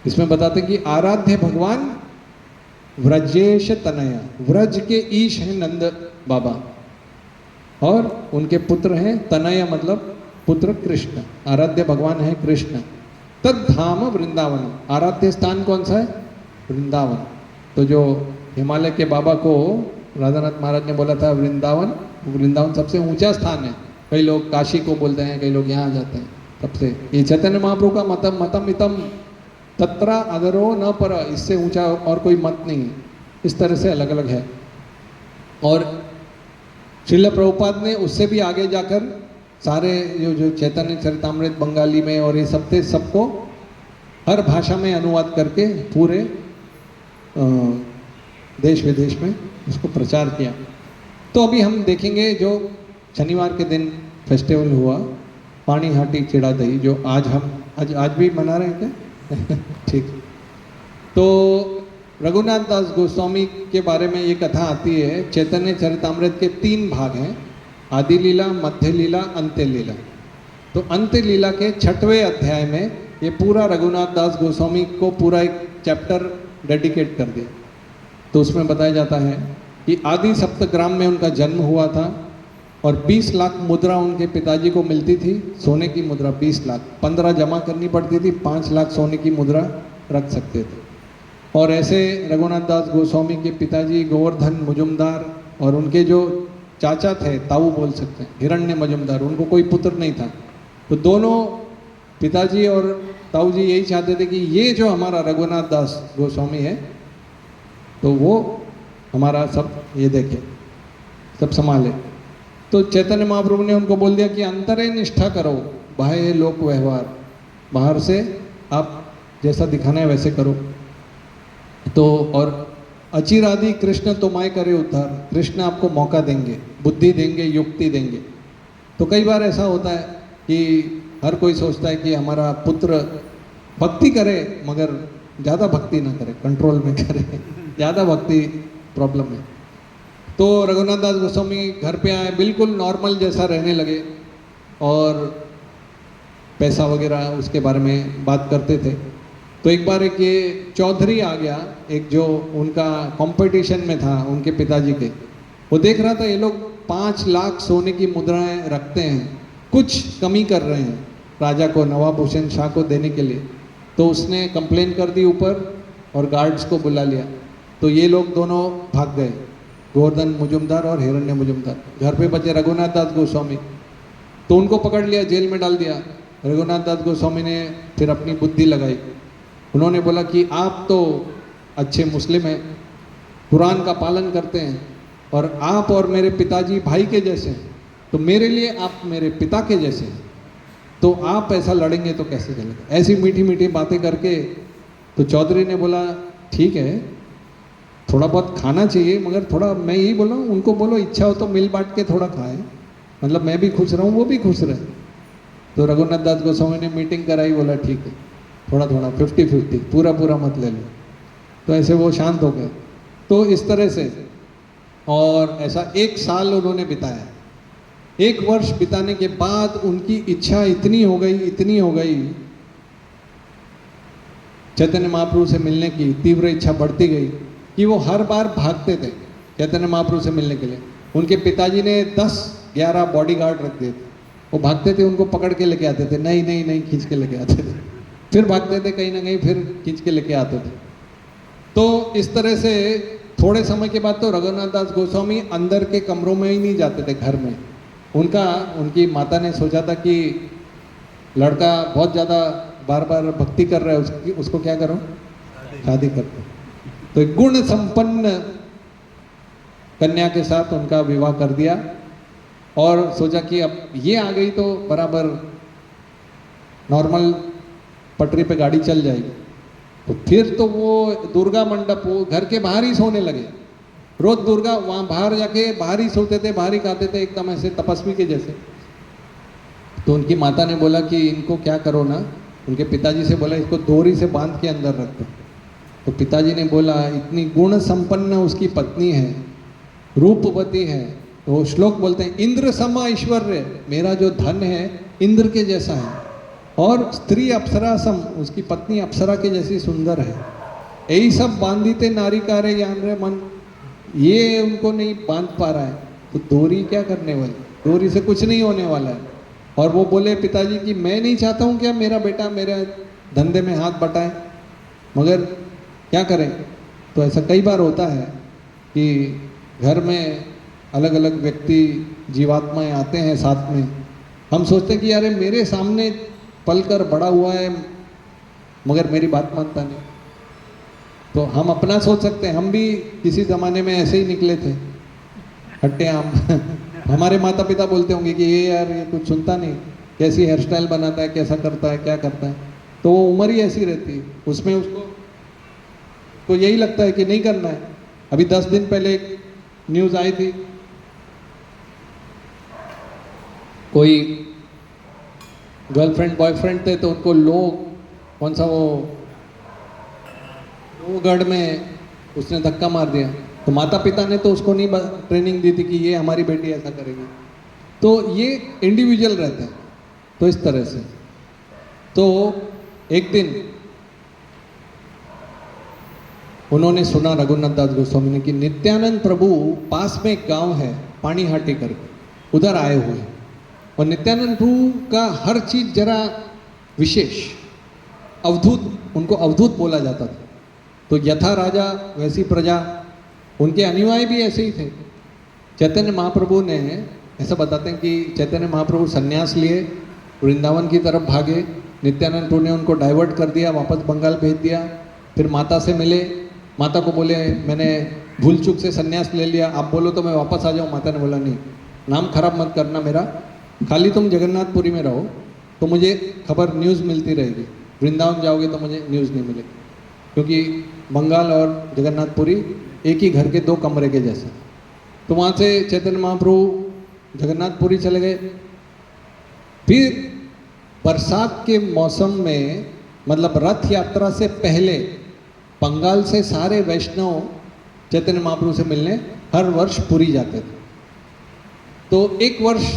इसमें बताते कि आराध्य भगवान व्रजेश तनया, व्रज के ईश हैं नंद बाबा और उनके पुत्र हैं तनया मतलब पुत्र कृष्ण, आराध्य भगवान है कृष्ण। तद धाम वृंदावन, आराध्य स्थान कौन सा है? वृंदावन। तो जो हिमालय के बाबा को राधानाथ महाराज ने बोला था वृंदावन, वृंदावन सबसे ऊंचा स्थान है। कई लोग काशी को बोलते हैं, कई लोग यहाँ जाते हैं सबसे। ये चैतन्य महाप्रभु का मतम मतम इतम तत्रा अदरो न पर, इससे ऊंचा और कोई मत नहीं है। इस तरह से अलग अलग है। और श्रील प्रभुपाद ने उससे भी आगे जाकर सारे जो चैतन्य चरितामृत बंगाली में और ये सब थे, सबको हर भाषा में अनुवाद करके पूरे देश विदेश में उसको प्रचार किया। तो अभी हम देखेंगे जो शनिवार के दिन फेस्टिवल हुआ पानी हाटी चिड़ा दही, जो आज हम आज भी मना रहे हैं क्या? ठीक। तो रघुनाथ दास गोस्वामी के बारे में ये कथा आती है। चैतन्य चरितामृत के 3 भाग हैं, आदि लीला, मध्य लीला, अंत्य लीला। तो अंत्य लीला के 6वें अध्याय में ये पूरा रघुनाथ दास गोस्वामी को पूरा एक चैप्टर डेडिकेट कर दिया। तो उसमें बताया जाता है कि आदि सप्तग्राम में उनका जन्म हुआ था और 20 लाख मुद्रा उनके पिताजी को मिलती थी, सोने की मुद्रा 20 लाख, 15 जमा करनी पड़ती थी, 5 लाख सोने की मुद्रा रख सकते थे। और ऐसे रघुनाथ दास गोस्वामी के पिताजी गोवर्धन मुजुमदार और उनके जो चाचा थे, ताऊ बोल सकते हैं, हिरण्य मुजुमदार, उनको कोई पुत्र नहीं था। तो दोनों पिताजी और ताऊ जी यही चाहते थे कि ये जो हमारा रघुनाथ दास गोस्वामी है तो वो हमारा सब ये देखे, सब संभाले। तो चैतन्य महाप्रभु ने उनको बोल दिया कि अंतरे निष्ठा करो, बाह्य लोक व्यवहार, बाहर से आप जैसा दिखाना है वैसे करो। तो और अचिरादि कृष्ण तुम्हारे करे उद्धार, कृष्ण आपको मौका देंगे, बुद्धि देंगे, युक्ति देंगे। तो कई बार ऐसा होता है कि हर कोई सोचता है कि हमारा पुत्र भक्ति करे मगर ज़्यादा भक्ति ना करे, कंट्रोल में करे, ज़्यादा भक्ति प्रॉब्लम है। तो रघुनाथ दास गोस्वामी घर पे आए, बिल्कुल नॉर्मल जैसा रहने लगे और पैसा वगैरह उसके बारे में बात करते थे। तो एक बार एक ये चौधरी आ गया, एक जो उनका कंपटीशन में था उनके पिताजी के, वो देख रहा था ये लोग 5 लाख सोने की मुद्राएं रखते हैं, कुछ कमी कर रहे हैं राजा को, नवाब हुसैन शाह को देने के लिए। तो उसने कंप्लेन कर दी ऊपर और गार्ड्स को बुला लिया। तो ये लोग दोनों भाग गए, गोवर्धन मुजुमदार और हिरण्य मुजुमदार। घर पे बचे रघुनाथ दास गोस्वामी। तो उनको पकड़ लिया, जेल में डाल दिया। रघुनाथ दास गोस्वामी ने फिर अपनी बुद्धि लगाई। उन्होंने बोला कि आप तो अच्छे मुस्लिम हैं, कुरान का पालन करते हैं और आप और मेरे पिताजी भाई के जैसे हैं, तो मेरे लिए आप मेरे पिता के जैसे हैं, तो आप ऐसा लड़ेंगे तो कैसे चलेगा। ऐसी मीठी मीठी बातें करके तो चौधरी ने बोला ठीक है, थोड़ा बहुत खाना चाहिए मगर थोड़ा, मैं यही बोला उनको बोलो इच्छा हो तो मिल बांट के थोड़ा खाए, मतलब मैं भी खुश रहूँ वो भी खुश रहे। तो रघुनाथ दास गोस्वामी ने मीटिंग कराई, बोला ठीक है थोड़ा थोड़ा 50-50, पूरा पूरा मत ले लो। तो ऐसे वो शांत हो गए। तो इस तरह से और ऐसा 1 साल उन्होंने बिताया। 1 वर्ष बिताने के बाद उनकी इच्छा इतनी हो गई, चैतन्य महाप्रभु से मिलने की तीव्र इच्छा बढ़ती गई कि वो हर बार भागते थे चैतन्य महाप्रभु से मिलने के लिए। उनके पिताजी ने 10-11 बॉडीगार्ड रख दिए थे, वो भागते थे, उनको पकड़ के लेके आते थे, नहीं खींच के लेके आते थे, फिर भागते थे कहीं ना कहीं, फिर खींच के लेके आते थे। तो इस तरह से थोड़े समय के बाद तो रघुनाथ दास गोस्वामी अंदर के कमरों में ही नहीं जाते थे, घर में। उनकी माता ने सोचा था कि लड़का बहुत ज़्यादा बार बार भक्ति कर रहा है, उसको क्या करो, शादी कर दो। तो एक गुण संपन्न कन्या के साथ उनका विवाह कर दिया और सोचा कि अब ये आ गई तो बराबर नॉर्मल पटरी पे गाड़ी चल जाएगी। तो फिर तो वो दुर्गा मंडप, वो घर के बाहर ही सोने लगे। रोज दुर्गा वहाँ बाहर जाके बाहर ही सोते थे, बाहर ही खाते थे, एकदम ऐसे तपस्वी के जैसे। तो उनकी माता ने बोला कि इनको क्या करो ना, उनके पिताजी से बोला इसको डोरी से बांध के अंदर रख दो। तो पिताजी ने बोला इतनी गुण संपन्न उसकी पत्नी है, रूपवती है। तो वो श्लोक बोलते हैं इंद्र समा ऐश्वर्य, मेरा जो धन है इंद्र के जैसा है, और स्त्री अप्सरा सम, उसकी पत्नी अप्सरा के जैसी सुंदर है। यही सब बांधिते नारी कारे यान रे मन, ये उनको नहीं बांध पा रहा है, तो डोरी क्या करने वाली, डोरी से कुछ नहीं होने वाला है। और वो बोले पिताजी कि मैं नहीं चाहता हूँ क्या मेरा बेटा मेरे धंधे में हाथ बटाए, मगर क्या करें। तो ऐसा कई बार होता है कि घर में अलग अलग व्यक्ति जीवात्माएं आते हैं साथ में, हम सोचते हैं कि यार मेरे सामने पलकर बड़ा हुआ है मगर मेरी बात मानता नहीं। तो हम अपना सोच सकते हैं, हम भी किसी ज़माने में ऐसे ही निकले थे हट्टे आम हमारे माता पिता बोलते होंगे कि ये यार ये कुछ सुनता नहीं, कैसी हेयर स्टाइल बनाता है, कैसा करता है, क्या करता है। तो वो उम्र ही ऐसी रहती है, उसमें उसको तो यही लगता है कि नहीं करना है। अभी 10 दिन पहले एक न्यूज़ आई थी, कोई गर्लफ्रेंड बॉयफ्रेंड थे तो उनको लोग कौन सा वो लोहगढ़ में उसने धक्का मार दिया, तो माता पिता ने तो उसको नहीं ट्रेनिंग दी थी कि ये हमारी बेटी ऐसा करेगी। तो ये इंडिविजुअल रहता है। तो इस तरह से तो एक दिन उन्होंने सुना रघुनाथ दास गोस्वामी ने कि नित्यानंद प्रभु पास में एक गांव है पानीहाटी करके, उधर आए हुए हैं और नित्यानंद प्रभु का हर चीज जरा विशेष अवधूत, उनको अवधूत बोला जाता था। तो यथा राजा वैसी प्रजा, उनके अनुयायी भी ऐसे ही थे। चैतन्य महाप्रभु ने ऐसा बताते हैं कि चैतन्य महाप्रभु संन्यास लिए, वृंदावन की तरफ भागे, नित्यानंद प्रभु ने उनको डाइवर्ट कर दिया, वापस बंगाल भेज दिया। फिर माता से मिले, माता को बोले मैंने भूल चूक से संन्यास ले लिया, आप बोलो तो मैं वापस आ जाऊँ। माता ने बोला नहीं, नाम खराब मत करना मेरा, खाली तुम जगन्नाथपुरी में रहो तो मुझे खबर न्यूज़ मिलती रहेगी, वृंदावन जाओगे तो मुझे न्यूज़ नहीं मिलेगी, क्योंकि बंगाल और जगन्नाथपुरी एक ही घर के 2 कमरे के जैसे। तो वहाँ से चैतन्य महाप्रभु जगन्नाथपुरी चले गए। फिर बरसात के मौसम में, मतलब रथ यात्रा से पहले बंगाल से सारे वैष्णव चैतन्य महाप्रभु से मिलने हर वर्ष पुरी जाते थे। तो एक वर्ष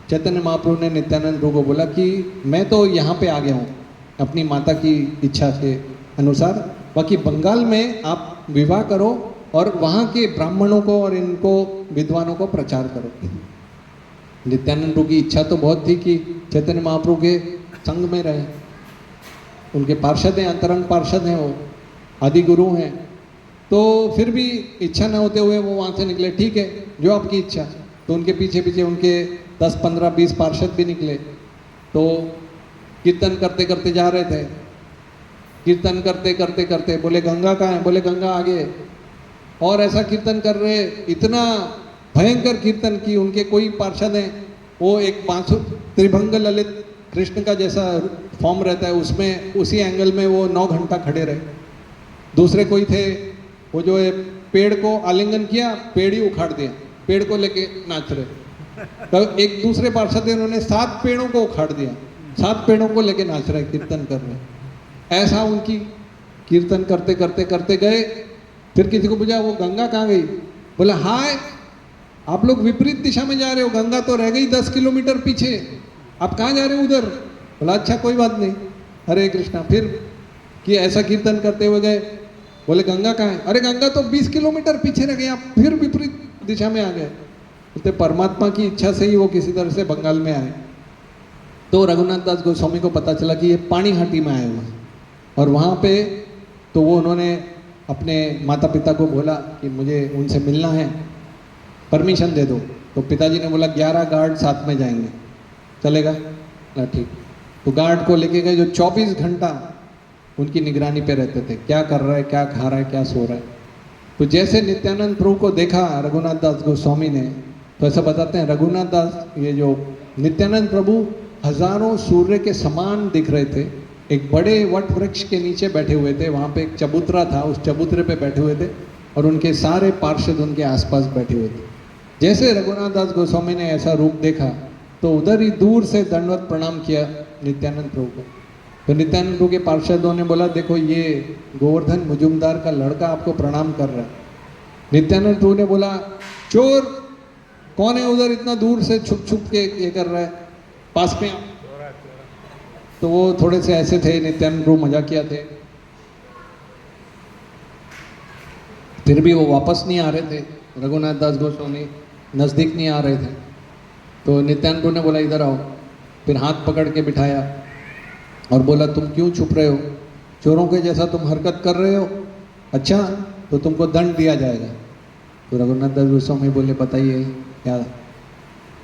चैतन्य महाप्रभु ने नित्यानंद प्रभु को बोला कि मैं तो यहाँ पे आ गया हूँ अपनी माता की इच्छा के अनुसार, बाकी बंगाल में आप विवाह करो और वहाँ के ब्राह्मणों को और इनको विद्वानों को प्रचार करो। नित्यानंद प्रभु की इच्छा तो बहुत थी कि चैतन्य महाप्रभु के संग में रहे, उनके पार्षद हैं, अंतरंग पार्षद हैं, वो आदि गुरु हैं। तो फिर भी इच्छा न होते हुए वो वहाँ से निकले, ठीक है जो आपकी इच्छा। तो उनके पीछे पीछे उनके 10, 15, 20 पार्षद भी निकले। तो कीर्तन करते करते जा रहे थे, कीर्तन करते करते करते बोले गंगा कहाँ है, बोले गंगा आगे। और ऐसा कीर्तन कर रहे, इतना भयंकर कीर्तन की उनके कोई पार्षद हैं, वो एक त्रिभंग ललित कृष्ण का जैसा फॉर्म रहता है उसमें, उसी एंगल में वो 9 घंटा खड़े रहे। दूसरे कोई थे, वो जो है पेड़ को आलिंगन किया, पेड़ ही उखाड़ दिया, पेड़ को लेके नाच रहे। तो एक दूसरे पार्षद, उन्होंने 7 पेड़ों को उखाड़ दिया, 7 पेड़ों को लेके नाच रहे, कीर्तन कर रहे। ऐसा उनकी कीर्तन करते करते करते गए। फिर किसी को पूछा वो गंगा कहाँ गई, बोला हाय आप लोग विपरीत दिशा में जा रहे हो, गंगा तो रह गई 10 किलोमीटर पीछे, आप कहाँ जा रहे हो उधर। बोला अच्छा कोई बात नहीं, हरे कृष्णा। फिर कि ऐसा कीर्तन करते हुए गए, बोले गंगा कहाँ है, अरे गंगा तो 20 किलोमीटर पीछे रह गई, आप फिर विपरीत दिशा में आ गए। तो परमात्मा की इच्छा से ही वो किसी तरह से बंगाल में आए। तो रघुनाथ दास गोस्वामी को पता चला कि ये पानीहाटी में आए हुए हैं, और वहाँ पे तो वो उन्होंने अपने माता पिता को बोला कि मुझे उनसे मिलना है, परमिशन दे दो। तो पिताजी ने बोला 11 गार्ड साथ में जाएंगे, चलेगा ना, ठीक। तो गार्ड को लेके गए जो 24 घंटा उनकी निगरानी पे रहते थे, क्या कर रहा है, क्या खा रहा है, क्या सो रहा है। तो जैसे नित्यानंद प्रभु को देखा रघुनाथ दास गोस्वामी ने, तो ऐसा बताते हैं रघुनाथ दास, ये जो नित्यानंद प्रभु हजारों सूर्य के समान दिख रहे थे। एक बड़े वट वृक्ष के नीचे बैठे हुए थे, वहाँ पे एक चबूतरा था, उस चबूतरे पे बैठे हुए थे और उनके सारे पार्षद उनके आसपास बैठे हुए थे। जैसे रघुनाथ दास गोस्वामी ने ऐसा रूप देखा तो उधर ही दूर से दंडवत प्रणाम किया नित्यानंद प्रभु को। तो नित्यानंद प्रभु के पार्षदों ने बोला देखो ये गोवर्धन मुजुमदार का लड़का आपको प्रणाम कर रहा है। नित्यानंद प्रभु ने बोला चोर कौन है उधर इतना दूर से छुप छुप के ये कर रहा है, पास में। तो वो थोड़े से ऐसे थे, नित्यानंद प्रभु मजाकिया थे। फिर भी वो वापस नहीं आ रहे थे, रघुनाथ दास गोस्वामी नज़दीक नहीं आ रहे थे। तो नित्यानंद प्रभु ने बोला इधर आओ, फिर हाथ पकड़ के बिठाया और बोला तुम क्यों छुप रहे हो, चोरों के जैसा तुम हरकत कर रहे हो, अच्छा तो तुमको दंड दिया जाएगा। तो रघुनाथ दास गोस्वामी बोले बताइए क्या।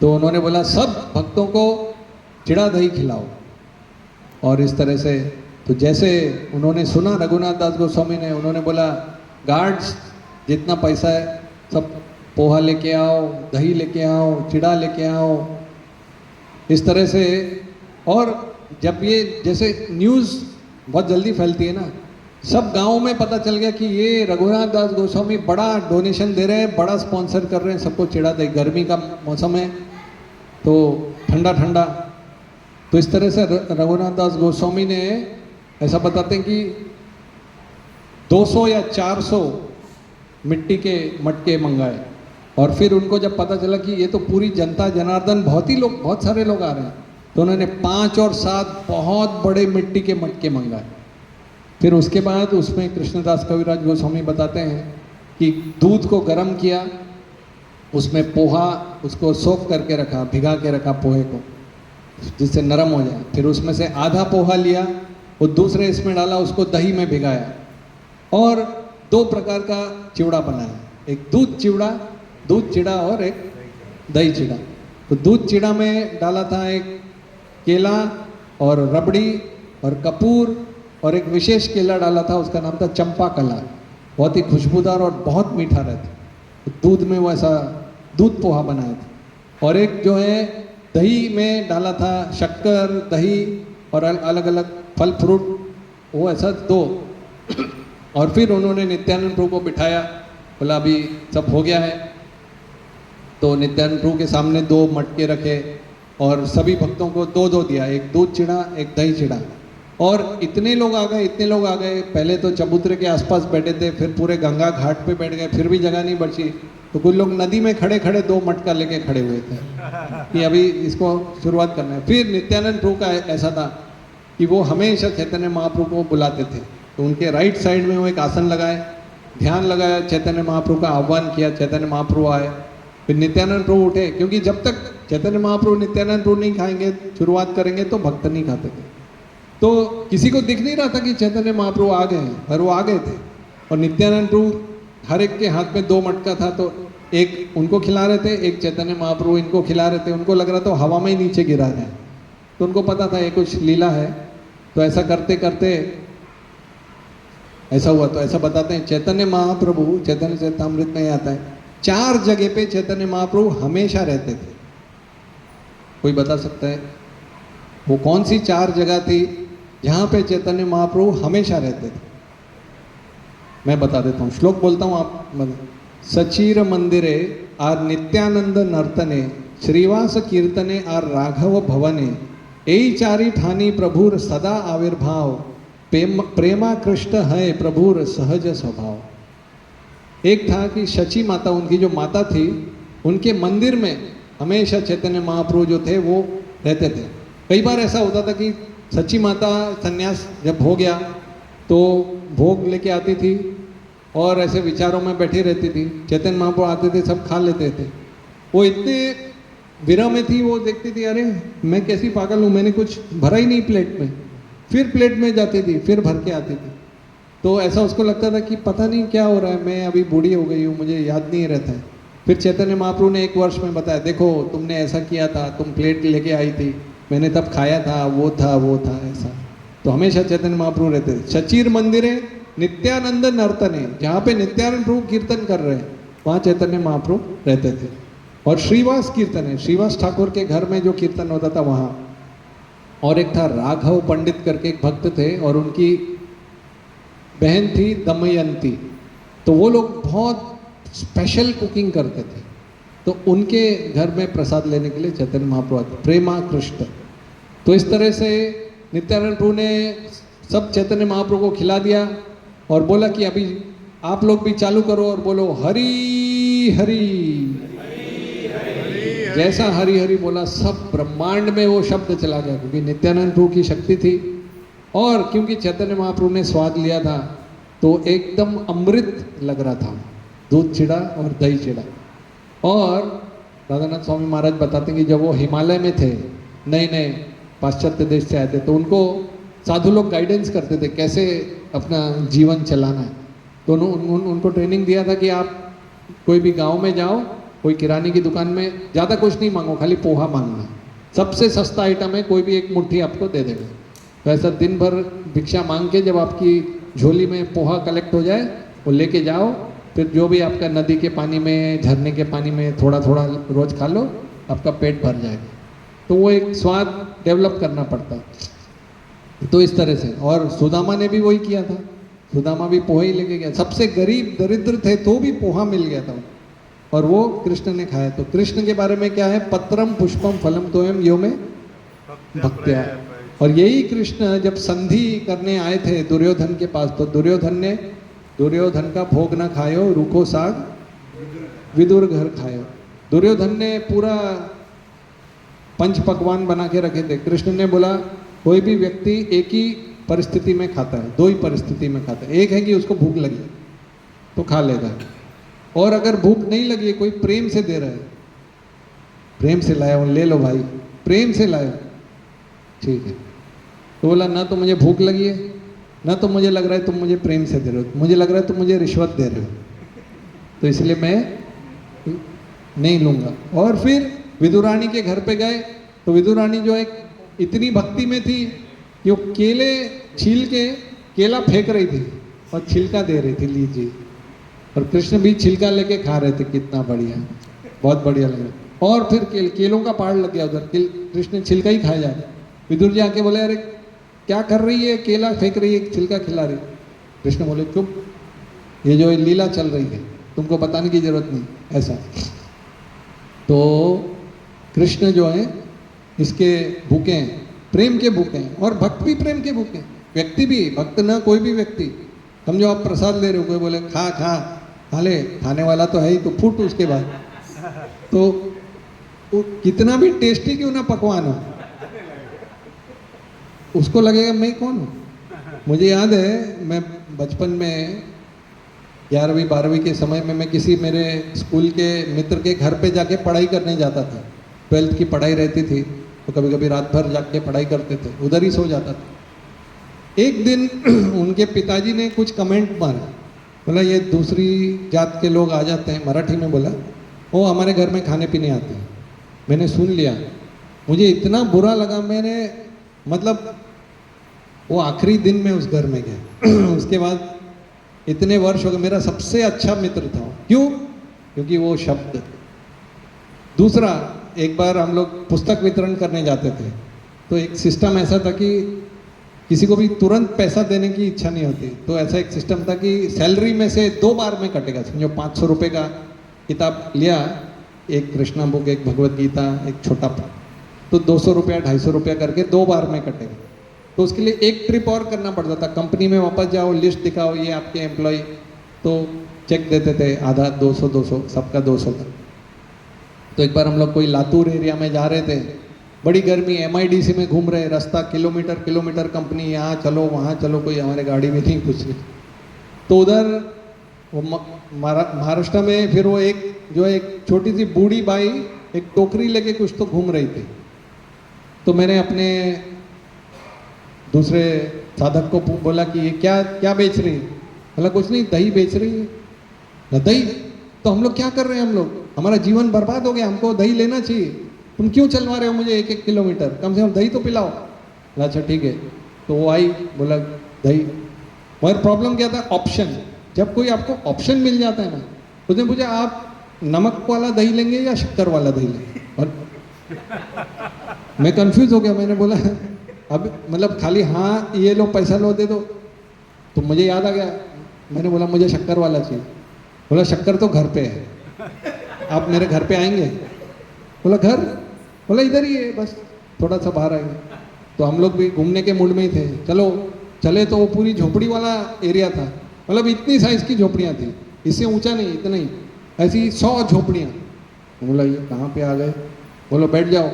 तो उन्होंने बोला सब भक्तों को चिड़ा दही खिलाओ। और इस तरह से तो जैसे उन्होंने सुना रघुनाथ दास गोस्वामी ने, उन्होंने बोला गार्ड्स जितना पैसा है सब पोहा लेके आओ, दही लेके आओ, चिड़ा लेके आओ, इस तरह से। और जब ये जैसे न्यूज़ बहुत जल्दी फैलती है ना, सब गाँव में पता चल गया कि ये रघुनाथ दास गोस्वामी बड़ा डोनेशन दे रहे हैं, बड़ा स्पॉन्सर कर रहे हैं सबको चिड़ा दही। गर्मी का मौसम है तो ठंडा ठंडा, तो इस तरह से रघुनाथ दास गोस्वामी ने ऐसा बताते हैं कि 200 या 400 मिट्टी के मटके मंगाए। और फिर उनको जब पता चला कि ये तो पूरी जनता जनार्दन बहुत सारे लोग आ रहे हैं, तो उन्होंने 5 और 7 बहुत बड़े मिट्टी के मटके मंगाए। फिर उसके बाद उसमें कृष्णदास कविराज गोस्वामी बताते हैं कि दूध को गर्म किया, उसमें पोहा उसको सोख करके रखा, भिगा के रखा पोहे को जिससे नरम हो जाए। फिर उसमें से आधा पोहा लिया, वो दूसरे इसमें डाला, उसको दही में भिगाया और 2 प्रकार का चिवड़ा बनाया, एक दूध चिड़ा और एक दही चिड़ा। तो दूध चिड़ा में डाला था एक केला और रबड़ी और कपूर, और एक विशेष केला डाला था, उसका नाम था चंपा कला, बहुत ही खुशबूदार और बहुत मीठा रहता। तो दूध में वो ऐसा दूध पोहा बनाया था। और एक जो है दही में डाला था शक्कर, दही और अलग अलग फल फ्रूट, वो ऐसा 2। और फिर उन्होंने नित्यानंद प्रभु को बिठाया, बोला अभी सब हो गया है। तो नित्यानंद प्रभु के सामने 2 मटके रखे और सभी भक्तों को 2-2 दिया, एक दूध चिड़ा एक दही चिड़ा। और इतने लोग आ गए, पहले तो चबूतरे के आसपास बैठे थे, फिर पूरे गंगा घाट पे बैठ गए, फिर भी जगह नहीं बची। तो कुछ लोग नदी में खड़े 2 मटका लेके खड़े हुए थे कि अभी इसको शुरुआत करना है। फिर नित्यानंद प्रभु का ऐसा था कि वो हमेशा चैतन्य महाप्रभु को बुलाते थे, तो उनके राइट साइड में वो एक आसन लगाए, ध्यान लगाया, चैतन्य महाप्रभु का आह्वान किया, चैतन्य महाप्रभु आए। फिर नित्यानंद प्रभु उठे, क्योंकि जब तक चैतन्य महाप्रभु नित्यानंद प्रभु नहीं खाएंगे, शुरुआत करेंगे तो भक्त नहीं खाते थे। तो किसी को दिख नहीं रहा था कि चैतन्य महाप्रभु आ गए हैं, पर वो आ गए थे। और नित्यानंद प्रभु हर एक के हाथ में 2 मटका था, तो एक उनको खिला रहे थे, एक चैतन्य महाप्रभु इनको खिला रहे थे। उनको लग रहा था हवा में ही नीचे गिरा है, तो उनको पता था ये कुछ लीला है। तो ऐसा करते करते ऐसा हुआ। तो ऐसा बताते हैं चैतन्य महाप्रभु, चैतन्य चरितामृत में आता है 4 जगह पे चैतन्य महाप्रभु हमेशा रहते थे। कोई बता सकता है वो कौन सी 4 जगह थी जहाँ पे चैतन्य महाप्रभु हमेशा रहते थे? मैं बता देता हूँ, श्लोक बोलता हूँ, आप सचीर मंदिरे are Nityanand नर्तने, Shrivas Kirtane are Raghav भवने, यही 4 ठानी प्रभुर सदा आविर्भाव, प्रेमा कृष्ण है प्रभुर सहज स्वभाव। एक था कि शची माता, उनकी जो माता थी, उनके मंदिर में हमेशा चैतन्य महाप्रभु जो थे वो रहते थे। कई बार ऐसा होता था कि सच्ची माता संन्यास जब हो गया तो भोग लेके आती थी और ऐसे विचारों में बैठी रहती थी। चैतन्य महाप्रभु आते थे, सब खा लेते थे। वो इतने विरह में थी, वो देखती थी अरे मैं कैसी पागल हूँ, मैंने कुछ भरा ही नहीं प्लेट में। फिर प्लेट में जाती थी, फिर भर के आती थी। तो ऐसा उसको लगता था कि पता नहीं क्या हो रहा है, मैं अभी बूढ़ी हो गई हूँ, मुझे याद नहीं रहता है। फिर चैतन्य महाप्रभु ने 1 वर्ष में बताया, देखो तुमने ऐसा किया था, तुम प्लेट लेके आई थी, मैंने तब खाया था, वो था ऐसा। तो हमेशा चैतन्य महाप्रभु रहते थे। सचीर मंदिर है नित्यानंद नर्तने, जहाँ पे नित्यानंद प्रभु कीर्तन कर रहे हैं वहाँ चैतन्य महाप्रभु रहते थे। और श्रीवास कीर्तन है, श्रीवास ठाकुर के घर में जो कीर्तन होता था वहाँ। और एक था राघव पंडित करके एक भक्त थे, और उनकी बहन थी दमयंती। तो वो लोग बहुत स्पेशल कुकिंग करते थे, तो उनके घर में प्रसाद लेने के लिए चैतन्य महाप्रभु आते, प्रेमा कृष्ण। तो इस तरह से नित्यानंद प्रभु ने सब चैतन्य महाप्रभु को खिला दिया और बोला कि अभी आप लोग भी चालू करो और बोलो हरी हरी। जैसा हरी हरी बोला, सब ब्रह्मांड में वो शब्द चला गया, क्योंकि नित्यानंद प्रभु की शक्ति थी। और क्योंकि चैतन्य महाप्रभु ने स्वाद लिया था तो एकदम अमृत लग रहा था। दूध चिड़ा और दही चिड़ा। और राधानाथ स्वामी महाराज बताते हैं कि जब वो हिमालय में थे, नए नए पाश्चात्य देश से आए थे, तो उनको साधु लोग गाइडेंस करते थे कैसे अपना जीवन चलाना है। तो उनको ट्रेनिंग दिया था कि आप कोई भी गांव में जाओ, कोई किराने की दुकान में ज़्यादा कुछ नहीं मांगो, खाली पोहा मांगना, सबसे सस्ता आइटम है, कोई भी एक मुट्ठी आपको दे देगा। तो ऐसा दिन भर भिक्षा मांग के जब आपकी झोली में पोहा कलेक्ट हो जाए, वो लेके जाओ, फिर जो भी आपका नदी के पानी में, झरने के पानी में थोड़ा थोड़ा रोज खा लो, आपका पेट भर जाएगा। तो वो एक स्वाद डेवलप करना पड़ता है। तो इस तरह से, और सुदामा ने भी वही किया था, सुदामा भी पोहा ही लेके गया, सबसे गरीब दरिद्र थे तो भी पोहा मिल गया था और वो कृष्ण ने खाया। तो कृष्ण के बारे में क्या है, पत्रम पुष्पम फलम तोयम यो में भक्त्या। और यही कृष्ण जब संधि करने आए थे दुर्योधन के पास, तो दुर्योधन का भोग न खायो, रूखो साग विदुर घर खायो। दुर्योधन ने पूरा पंच पकवान बना के रखे थे। कृष्ण ने बोला कोई भी व्यक्ति एक ही परिस्थिति में खाता है, दो ही परिस्थिति में खाता है। एक है कि उसको भूख लगी तो खा लेगा, और अगर भूख नहीं लगी, कोई प्रेम से दे रहा है, प्रेम से लाया हो, ले लो भाई, प्रेम से लाया, ठीक है। तो बोला ना तो मुझे भूख लगी है, ना तो मुझे लग रहा है तुम मुझे प्रेम से दे रहे हो, मुझे लग रहा है तुम मुझे रिश्वत दे रहे हो, तो इसलिए मैं नहीं लूँगा। और फिर विदुरानी के घर पे गए, तो विदुरानी जो एक इतनी भक्ति में थी कि वो केले छील के केला फेंक रही थी और छिलका दे रही थी, लीजिए। और कृष्ण भी छिलका लेके खा रहे थे, कितना बढ़िया, बहुत बढ़िया लग रहा। और फिर केलों का पहाड़ लग गया उधर, कृष्ण छिलका ही खाया जा रहा। विदुर जी आके बोले अरे क्या कर रही है, केला फेंक रही है, छिलका खिला रही। कृष्ण बोले चुप, ये जो लीला चल रही है तुमको बताने की जरूरत नहीं, ऐसा। तो कृष्ण जो है इसके भूखे हैं, प्रेम के भूखे हैं, और भक्त भी प्रेम के भूखे हैं, व्यक्ति भी, भक्त ना कोई भी व्यक्ति। समझो आप प्रसाद ले रहे हो, कोई बोले खा खा खा ले, खाने वाला तो है ही, तो फूट उसके बाद, तो कितना भी टेस्टी क्यों ना पकवान हो, उसको लगेगा मैं कौन हूँ। मुझे याद है मैं बचपन में 11वीं 12वीं के समय में मैं किसी मेरे स्कूल के मित्र के घर पे जाके पढ़ाई करने जाता था। 12th की पढ़ाई रहती थी, तो कभी कभी रात भर जाके पढ़ाई करते थे, उधर ही सो जाता था। एक दिन उनके पिताजी ने कुछ कमेंट मारा, बोला ये दूसरी जात के लोग आ जाते हैं, मराठी में बोला, वो हमारे घर में खाने पीने आते हैं। मैंने सुन लिया, मुझे इतना बुरा लगा, मैंने मतलब वो आखिरी दिन में उस घर में गया उसके बाद इतने वर्ष हो गए, मेरा सबसे अच्छा मित्र था। क्यों? क्योंकि वो शब्द। दूसरा, एक बार हम लोग पुस्तक वितरण करने जाते थे, तो एक सिस्टम ऐसा था कि किसी को भी तुरंत पैसा देने की इच्छा नहीं होती, तो ऐसा एक सिस्टम था कि सैलरी में से 2 बार में कटेगा। समझो 500 रुपये का किताब लिया, एक कृष्णा बुक, एक भगवत गीता, एक छोटा, तो 200 रुपया 250 रुपया करके 2 बार में कटेगा। तो उसके लिए एक ट्रिप और करना पड़ता था, कंपनी में वापस जाओ, लिस्ट दिखाओ, ये आपके एम्प्लॉय, तो चेक देते थे, आधा 200 सबका 200 का। तो एक बार हम लोग कोई लातूर एरिया में जा रहे थे, बड़ी गर्मी, MIDC में घूम रहे, रास्ता किलोमीटर कंपनी, यहाँ चलो वहाँ चलो, कोई हमारे गाड़ी में नहीं, कुछ नहीं। तो उधर वो महाराष्ट्र में फिर वो एक छोटी सी बूढ़ी बाई एक टोकरी लेके कुछ तो घूम रही थी। तो मैंने अपने दूसरे साधक को बोला कि ये क्या बेच रही है? बोला कुछ नहीं, दही बेच रही है। ना दही? तो हम लोग क्या कर रहे हैं, हम लोग, हमारा जीवन बर्बाद हो गया, हमको दही लेना चाहिए, तुम क्यों चलवा रहे हो मुझे 1-1 किलोमीटर, कम से कम दही तो पिलाओ। बोला अच्छा ठीक है। तो वो आई, बोला दही। मगर प्रॉब्लम क्या था, ऑप्शन। जब कोई आपको ऑप्शन मिल जाता है ना, उसने पूछा आप नमक वाला दही लेंगे या शक्कर वाला दही लेंगे? और मैं कंफ्यूज हो गया, मैंने बोला अब मतलब खाली हाँ ये लो, पैसा लो, दे दो। तो मुझे याद आ गया, मैंने बोला मुझे शक्कर वाला चाहिए। बोला शक्कर तो घर पे है, आप मेरे घर पे आएंगे? बोला घर? बोला इधर ही है, बस थोड़ा सा बाहर आएंगे। तो हम लोग भी घूमने के मूड में ही थे, चलो चले। तो वो पूरी झोपड़ी वाला एरिया था, मतलब इतनी साइज की झोपड़ियाँ थी, इससे ऊंचा नहीं, इतना ही, ऐसी 100 झोपड़ियाँ। बोला ये कहाँ पे आ गए? बोलो बैठ जाओ।